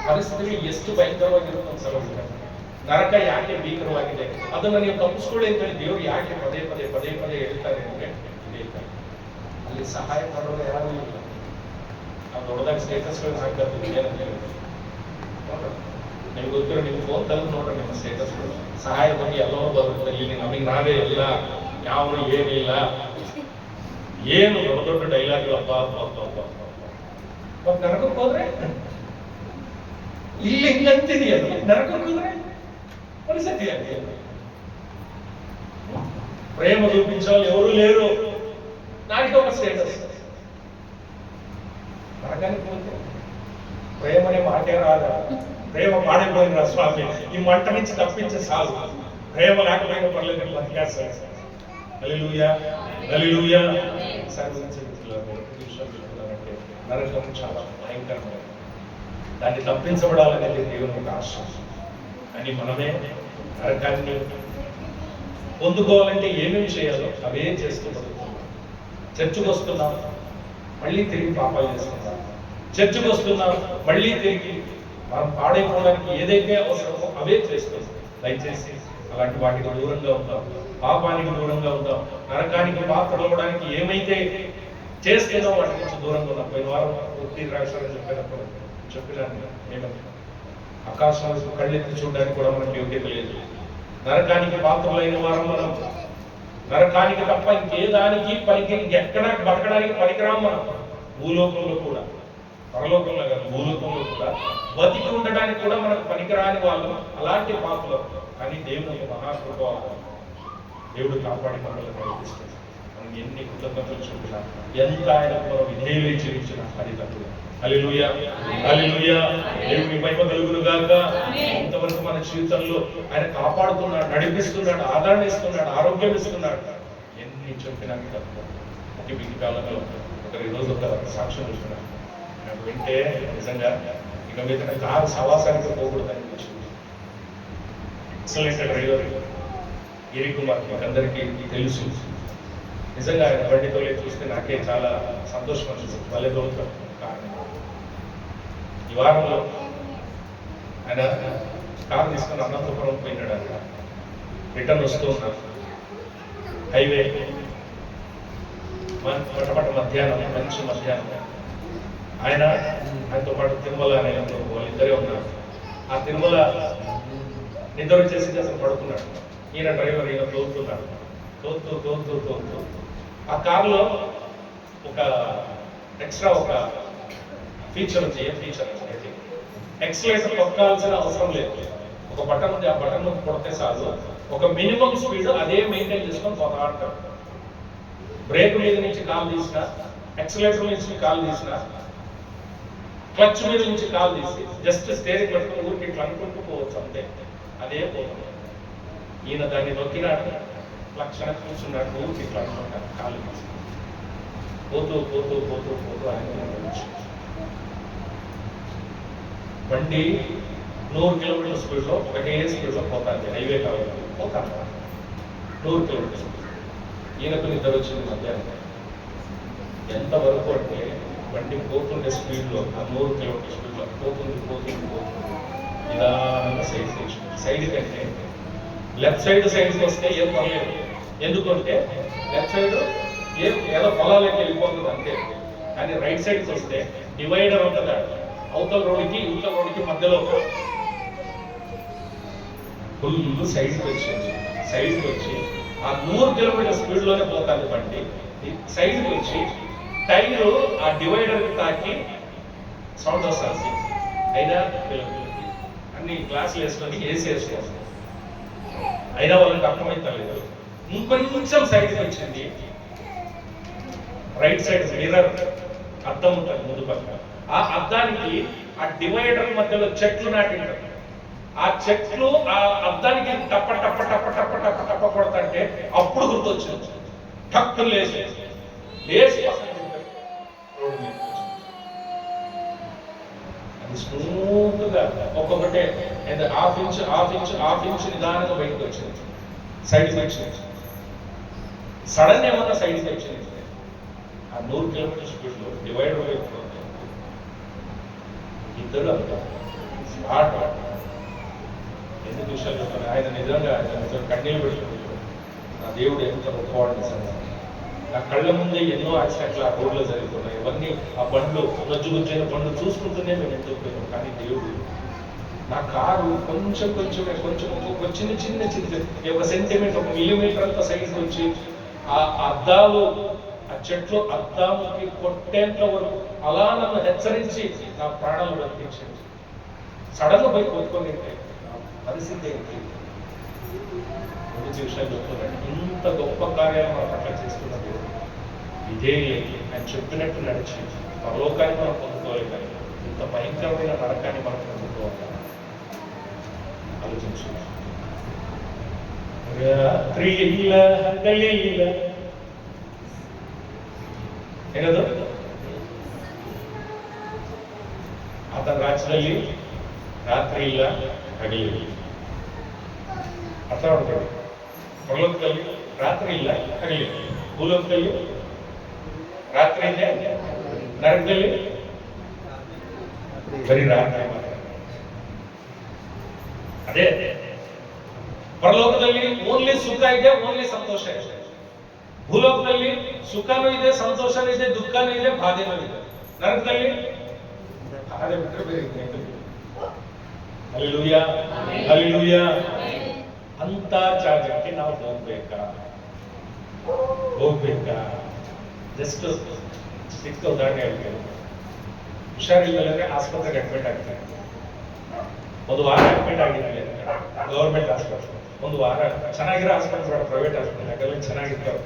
ಪರಿಸ್ಥಿತಿ ಎಷ್ಟು ಭಯಂಕರವಾಗಿರುತ್ತೆ ಒಂದ್ಸಲ. ನರಕ ಯಾಕೆ ಭೀಕರವಾಗಿದೆ ಅದನ್ನ ನೀವು ತಪ್ಪಿಸ್ಕೊಳ್ಳಿ ಅಂತ ಹೇಳಿ ದೇವರು ಯಾಕೆ ಪದೇ ಪದೇ ಹೇಳ್ತಾರೆ ಅಂದ್ರೆ ಇದೇ ಕಾರಣ. ಅಲ್ಲಿ ಸಹಾಯ ಮಾಡೋರು ಯಾರು ಇಲ್ಲ. ನಾವು ದೊಡ್ಡದಾಗಿ ಸ್ಟೇಟಸ್ಗಳು ಹಾಕ್ತೀವಿ ಏನಂತ ಹೇಳಿದ್ರೆ ನಿಮ್ಗೆ ಗೊತ್ತಿರೋ ನಿಮ್ಗೆ ಫೋನ್ ತೆಗೆದು ನೋಡ್ರಿ, ನಿಮ್ಮ ಸ್ಟೇಟಸ್ಗಳು ಸಹಾಯ ಬಗ್ಗೆ ಎಲ್ಲವೂ ಬರುತ್ತೆ. ಇಲ್ಲಿ ನಮಗೆ ನಾವೇ ಇಲ್ಲ, ಯಾವ ಏನಿಲ್ಲ, ಏನು ದೊಡ್ಡ ಡೈಲಾಗ್ಗಳು ಅಪ್ಪ ನರಕಕ್ಕೆ ಹೋದ್ರೆ ಇಲ್ಲಿ ಹಿಂಗಂತಿದೆಯಲ್ಲ, ನರಕಕ್ಕೆ ಹೋದ್ರೆ పరిస్థితి అది. ప్రేమ చూపించాలి ఎవరు లేరు, నాకే ఒక స్టేటస్. నరకానికి పోతే ప్రేమ అనే మాటే రాదా? ప్రేమ పాడైపోయిన స్వామి, ఈ మంట నుంచి తప్పించే చాలు. ప్రేమ లేకపోయినా పర్లేదు, బతికేస్తాడు. హల్లెలూయా, హల్లెలూయా. నరకం చాలా భయంకరమైనది, దాన్ని తప్పించబడాలనేది దేవుని ఒక ఆశ. అని మనమే నరకాన్ని పొందుకోవాలంటే ఏమేమి చేయాలో అవే చేస్తూ బతుకుతున్నాం. చర్చకు వస్తున్నాం, మళ్ళీ తిరిగి పాపాలు చేస్తున్నాం. చర్చకు వస్తున్నాం, మళ్ళీ తిరిగి మనం పాడైపోవడానికి ఏదైతే అవసరమో అవే చేస్తున్నాం. దయచేసి అలాంటి వాటికి దూరంగా ఉంటాం, పాపానికి దూరంగా ఉంటాం. నరకానికి పాత్రలవడానికి ఏమైతే చేస్తున్నాం వాటి నుంచి దూరంగా ఉన్నాం. పోయిన వారం పూర్తి రాష్ట్రాలు చెప్పినాను ఏమంటే ఆకాశం కళ్ళెత్తి చూడడానికి కూడా మనకు యోగ్యత లేదు. నరకానికి పాత్రలైన వారం మనం. నరకానికి తప్ప ఇంకే దానికి పనికి ఎక్కడ బతకడానికి పనికిరాం మనం. భూలోకంలో కూడా, పరలోకంలో కాదు, భూలోకంలో కూడా బతికి ఉండడానికి కూడా మనకు పనికిరాని వాళ్ళు అలాంటి పాత్రలు. కానీ దేవుని మహాకృప, దేవుడు కాపాడి మనల్ని నడిపిస్తాడు. మనం ఎన్ని కృతజ్ఞతలు చూపినా, ఎంత ఆయన మనం విధేయులై జీవించినా అది తక్కువ. హల్లెలూయా, హల్లెలూయా. దేవుని మహిమ కలుగును గాక. ఇంతవరకు మన జీవితంలో ఆయన కాపాడుతున్నాడు, నడిపిస్తున్నాడు, ఆదరణ ఇస్తున్నాడు, ఆరోగ్యం ఇస్తున్నాడు. ఎన్ని చెప్పినా తక్కువ. అతి బిగి కాలంలో ఒకరి రోజు ఒక సాక్ష్యం చూస్తున్నాడు. నాకు వింటే నిజంగా ఇక మీద కారు సవాసానికి పోకూడదు అనిపించింది. ఎక్సలెంట్ డ్రైవర్ గిరి కుమార్, మీకు అందరికీ తెలుసు. నిజంగా ఆయన బండితో చూస్తే నాకే చాలా సంతోషం అనిపిస్తుంది. భలే దొరుకుతాం కారణం. ఈ వారంలో ఆయన కారు తీసుకుని అనంతపురం పోయినాడు. అక్కడ రిటర్న్ వస్తూ ఉన్నారు. హైవే పటపట మధ్యాహ్నం, మంచి మధ్యాహ్నం. ఆయనతో పాటు తిరుమల అనే వాళ్ళిద్దరే ఉన్నారు. ఆ తిరుమల నిద్ర వచ్చేసి అసలు పడుతున్నాడు. ఈయన డ్రైవర్, ఈయన తోలుతున్నాడు. తోలుతూ ఆ కారులో ఒక ఎక్స్ట్రా ఒక ఫీచర్ ఉంది. ఏ ఫీచర్ అనేది ఎక్సలేటర్ తొక్కాల్సిన అవసరం లేదు. ఒక బటన్ ఉంది, ఆ బటన్ కొడితే చాలు ఒక మినిమం స్పీడ్ అదే మెయింటైన్ చేసుకొని పోతా అంటారు. బ్రేక్ మీద నుంచి కాలు తీసిన, ఎక్సలేటర్ నుంచి కాలు తీసిన, క్లచ్ మీద నుంచి కాలు తీసి జస్ట్ స్టేరింగ్ పట్టుకుని ఊరికి ఇట్లా అనుకుంటూ పోవచ్చు అంతే. అదే పోతుంది. ఈయన దాన్ని నొక్కినాడు, లక్షణ కూర్చున్నాడు, ఊరికి ఇట్లా అనుకుంటాడు కాలు తీసి పోతూ పోతూ పోతూ పోతూ ఆయన బండి 100 కిలోమీటర్ల స్పీడ్లో ఒకటే స్పీడ్లో పోతాంది. హైవే కాబట్టి పోతాను 100 కిలోమీటర్ల స్పీడ్. ఈయనకు నిద్ర వచ్చింది మధ్యాహ్నం. ఎంతవరకు అంటే బండి పోతుండే స్పీడ్లో ఆ 100 కిలోమీటర్ల స్పీడ్లో పోతుంది పోతుంది పోతుంది నిదానంగా సైడ్కి వచ్చింది. సైడ్ కంటే లెఫ్ట్ సైడ్కి వస్తే ఏం పర్లేదు. ఎందుకంటే లెఫ్ట్ సైడ్ ఏదో పొలాలకి వెళ్ళిపోతుంది అంతే. కానీ రైట్ సైడ్కి వస్తే డివైడర్ ఉంటుంది, అవతల రోడ్డుకి ఇవతల రోడ్డుకి మధ్యలో ఫుల్ సైడ్కి వచ్చింది. సైడ్కి వచ్చి ఆ 100 కిలోమీటర్ స్పీడ్లోనే పోతాను బండి. సైడ్కి వచ్చి టైర్ ఆ డివైడర్కి తాకి సౌండ్ వస్తుంది. అయినా అన్ని గ్లాసులు వేసుకొని ఏసీ వేసుకోవాలి. అయినా వాళ్ళకి అర్థమవుతలేదు. ఇంకొంచెం సైడ్కి వచ్చింది. రైట్ సైడ్ మిర్రర్ అద్దం ఉంటుంది ముందు పక్క. ఆ అద్దానికి ఆ డివైడర్ మధ్యలో చెట్లు నాటింటారు. ఆ చెట్లు ఆ అద్దానికి టప్ప టప్ప టప్ప టప్ప టప్ప టప్ప కొడతంటే అప్పుడు గుర్తొచ్చింది. టక్కులు లేచి అది స్మూత్ గా ఒక్కొక్కటే హాఫ్ ఇంచ్ నిదానంగా బయటకు వచ్చింది. సైడ్కి వచ్చింది. సడన్ ఏమన్నా సైడ్కి వచ్చింది. ఆ 100 కిలోమీటర్ స్పీడ్ లో డివైడర్ వైపు ఇద్దరు అంటారు స్మార్ట్. ఎందుకు విషయాలు చెప్తాను, ఆయన నిజంగా కన్నీళ్ళు పెట్టుకుంటారు. నా దేవుడు ఎంత గొప్పవాడు నిజంగా. నా కళ్ళ ముందే ఎన్నో యాక్సిడెంట్లు ఆ రోడ్లో జరుగుతున్నాయి. ఇవన్నీ ఆ బండ్లు రజ్జుగుజ్జైన బండ్లు చూసుకుంటూనే మేము ఎందుకు పోయినాం. కానీ దేవుడు నా కారు కొంచెం చిన్న ఒక సెంటీమీటర్, 1 మిల్లీమీటర్ అంత సైజు వచ్చి ఆ అద్దాలు ఆ చెట్లు అద్దాముకి కొట్టేంత వరకు అలా నన్ను హెచ్చరించి నా ప్రాణాలు బతికించింది. సడన్ గా బయట కొట్టుకొని పరిస్థితి ఏంటి? విషయాలు చెప్తున్నాడు. ఇంత గొప్ప కార్యాలు మన పట్ల చేస్తున్నది ఇదే. ఆయన చెప్పినట్టు నడిచి పరలోకాన్ని మనం పొందుకోవాలి. కానీ ఇంత భయంకరమైన నరకాన్ని మనం పొందుకోవాలి. ఆలోచించు. ಏನದು ಆತನ ರಾಜ್ಯದಲ್ಲಿ ರಾತ್ರಿ ಇಲ್ಲ ಹಗಲಿಲ್ಲ. ಅರ್ಥ ಮಾಡ್ಕೊಳ್ಳಿ. ಪರಲೋಕದಲ್ಲಿ ರಾತ್ರಿ ಇಲ್ಲ ಹಗಲಿಲ್ಲ. ಭೂಲೋಕದಲ್ಲಿ ರಾತ್ರಿ ಇದೆ, ನರಕದಲ್ಲಿ ಬರೀ ರಾತ್ರಿ ಮಾತ್ರ. ಅದೇ ಪರಲೋಕದಲ್ಲಿ ಓನ್ಲಿ ಸುಖ ಇದೆ, ಓನ್ಲಿ ಸಂತೋಷ ಇದೆ. ಭೂಲೋಕದಲ್ಲಿ ಸುಖನೂ ಇದೆ, ಸಂತೋಷನೂ ಇದೆ, ದುಃಖನೂ ಇದೆ, ಬಾಧೆನೂ ಇದೆ. ನರಕದಲ್ಲಿ ಬಾಧೆ ಬಿಟ್ಟರೆ ಬೇರೆ ಇದೆ. Hallelujah, hallelujah. ಅಂತ ಜಾಗಕ್ಕೆ ನಾವು ಹೋಗ್ಬೇಕಾ? ಜಸ್ಟ್ ಸಿಕ್ಕ ಉದಾಹರಣೆ ಹೇಳ್ತೇವೆ. ಹುಷಾರಿಲ್ಲದೆ ಆಸ್ಪತ್ರೆಗೆ ಅಡ್ಮಿಟ್ ಆಗ್ತಾರೆ. ಒಂದು ವಾರ ಅಡ್ಮಿಟ್ ಆಗಿದ್ದಾರೆ ಗವರ್ಮೆಂಟ್ ಆಸ್ಪತ್ರೆ. ಒಂದು ವಾರ ಚೆನ್ನಾಗಿರೋ ಆಸ್ಪತ್ರೆ, ಪ್ರೈವೇಟ್ ಆಸ್ಪತ್ರೆ, ಯಾಕಂದ್ರೆ ಚೆನ್ನಾಗಿರ್ತಾರೆ.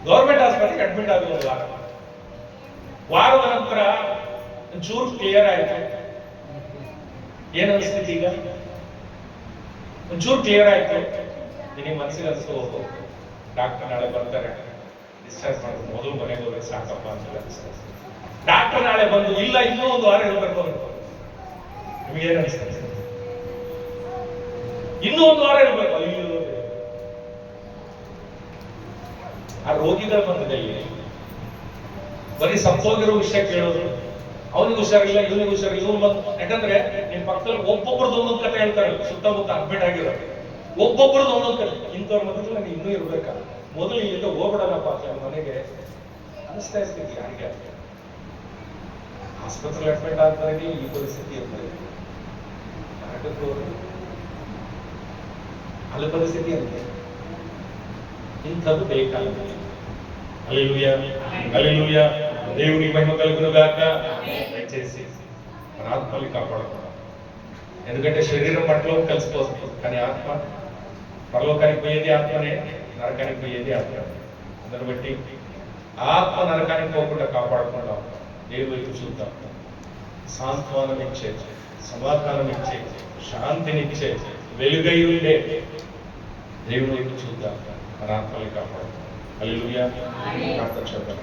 ಗವರ್ಮೆಂಟ್ ಆಸ್ಪತ್ರೆಗೆ ಅಡ್ಮಿಟ್ ಆಗಿ ಒಂದು ವಾರದ ನಂತರ ಒಂಚೂರು ಕ್ಲಿಯರ್ ಆಯ್ತು. ಏನ್ ಅನಿಸ್ತಿತ್ತು ಈಗ? ಒಂಚೂರು ಕ್ಲಿಯರ್ ಆಯ್ತು. ನಿನಗೆ ಮನಸ್ಸಿಗೆ ಅನಿಸ್ತು, ಡಾಕ್ಟರ್ ನಾಳೆ ಬರ್ತಾರೆ, ಡಿಸ್ಚಾರ್ಜ್ ಮಾಡೋದು, ಮೊದಲು ಮನೆಗೆ ಹೋದ್ರೆ ಸಾಕಪ್ಪ ಅಂತ ಅನಿಸ್ತದೆ. ಡಾಕ್ಟರ್ ನಾಳೆ ಬಂದು ಇಲ್ಲ ಇನ್ನೂ ಒಂದು ವಾರ ಇರಬೇಕು ಅಂತ ನಿಮಗೇನು ಅನಿಸ್ತದೆ? ಇನ್ನೂ ಒಂದು ವಾರ ಇರಬೇಕು. ಅಯ್ಯೋ, ಆ ರೋಗಿಗಳ ಮಧ್ಯದಲ್ಲಿ ಬರೀ ಸತ್ತೋಗಿರೋ ವಿಷಯ ಕೇಳೋದು. ಅವನಿಗೆ ಹುಷಾರಿಲ್ಲ, ಇವನಿಗೆ ಹುಷಾರಿಲ್ಲ, ಇವನು ಬಂದು. ಯಾಕಂದ್ರೆ ನಿಮ್ ಪಕ್ಕದಲ್ಲಿ ಒಬ್ಬೊಬ್ರದ್ದು ಒಂದೊಂದು ಕತೆ ಹೇಳ್ತಾರೆ. ಸುತ್ತಮುತ್ತ ಅಡ್ಮಿಟ್ ಆಗಿರೋ ಒಬ್ಬೊಬ್ರದ್ದು ಒಂದೊಂದು ಕತೆ. ಇಂಥವ್ರ ಮಧ್ಯದಲ್ಲಿ ನನಗೆ ಇನ್ನೂ ಇರ್ಬೇಕಾ? ಮೊದಲು ಇಲ್ಲಿಂದ ಹೋಗ್ಬಿಡಲ್ಲಪ್ಪ ಮನೆಗೆ ಅನಿಸ್ತಾ ಇರ್ತೀವಿ. ಯಾರಿಗೆ ಆಸ್ಪತ್ರೆ ಅಡ್ಮಿಟ್ ಆಗ್ತಾರೆ ಈ ಪರಿಸ್ಥಿತಿ ಇರ್ತದೆ. ಅಲ್ಲಿ ಪರಿಸ್ಥಿತಿ ಅಂತೆ. ಇಂಥದ್ದು ಬೇಕಾಗುತ್ತೆ. హల్లెలూయా హల్లెలూయా. దేవునికి మహిమ కలుగును గాక. దయచేసి మన ఆత్మల్ని కాపాడుకోవడం, ఎందుకంటే శరీరం పట్ల కలిసిపోతుంది, కానీ ఆత్మ పరలోకానికి పోయేది ఆత్మనే, నరకానికి పోయేది ఆత్మ. అందుని బట్టి ఆత్మ నరకానికి పోకుండా కాపాడుకుంటాం. దేవుని వైపు చూద్దాం. సాంత్వనం ఇచ్చే, సమాధానం ఇచ్చే, శాంతినిచ్చే, వెలుగై ఉండే దేవుని వైపు చూద్దాం. మన ఆత్మల్ని కాపాడుతాం. హల్లెలూయా. ప్రార్థన చేద్దాం.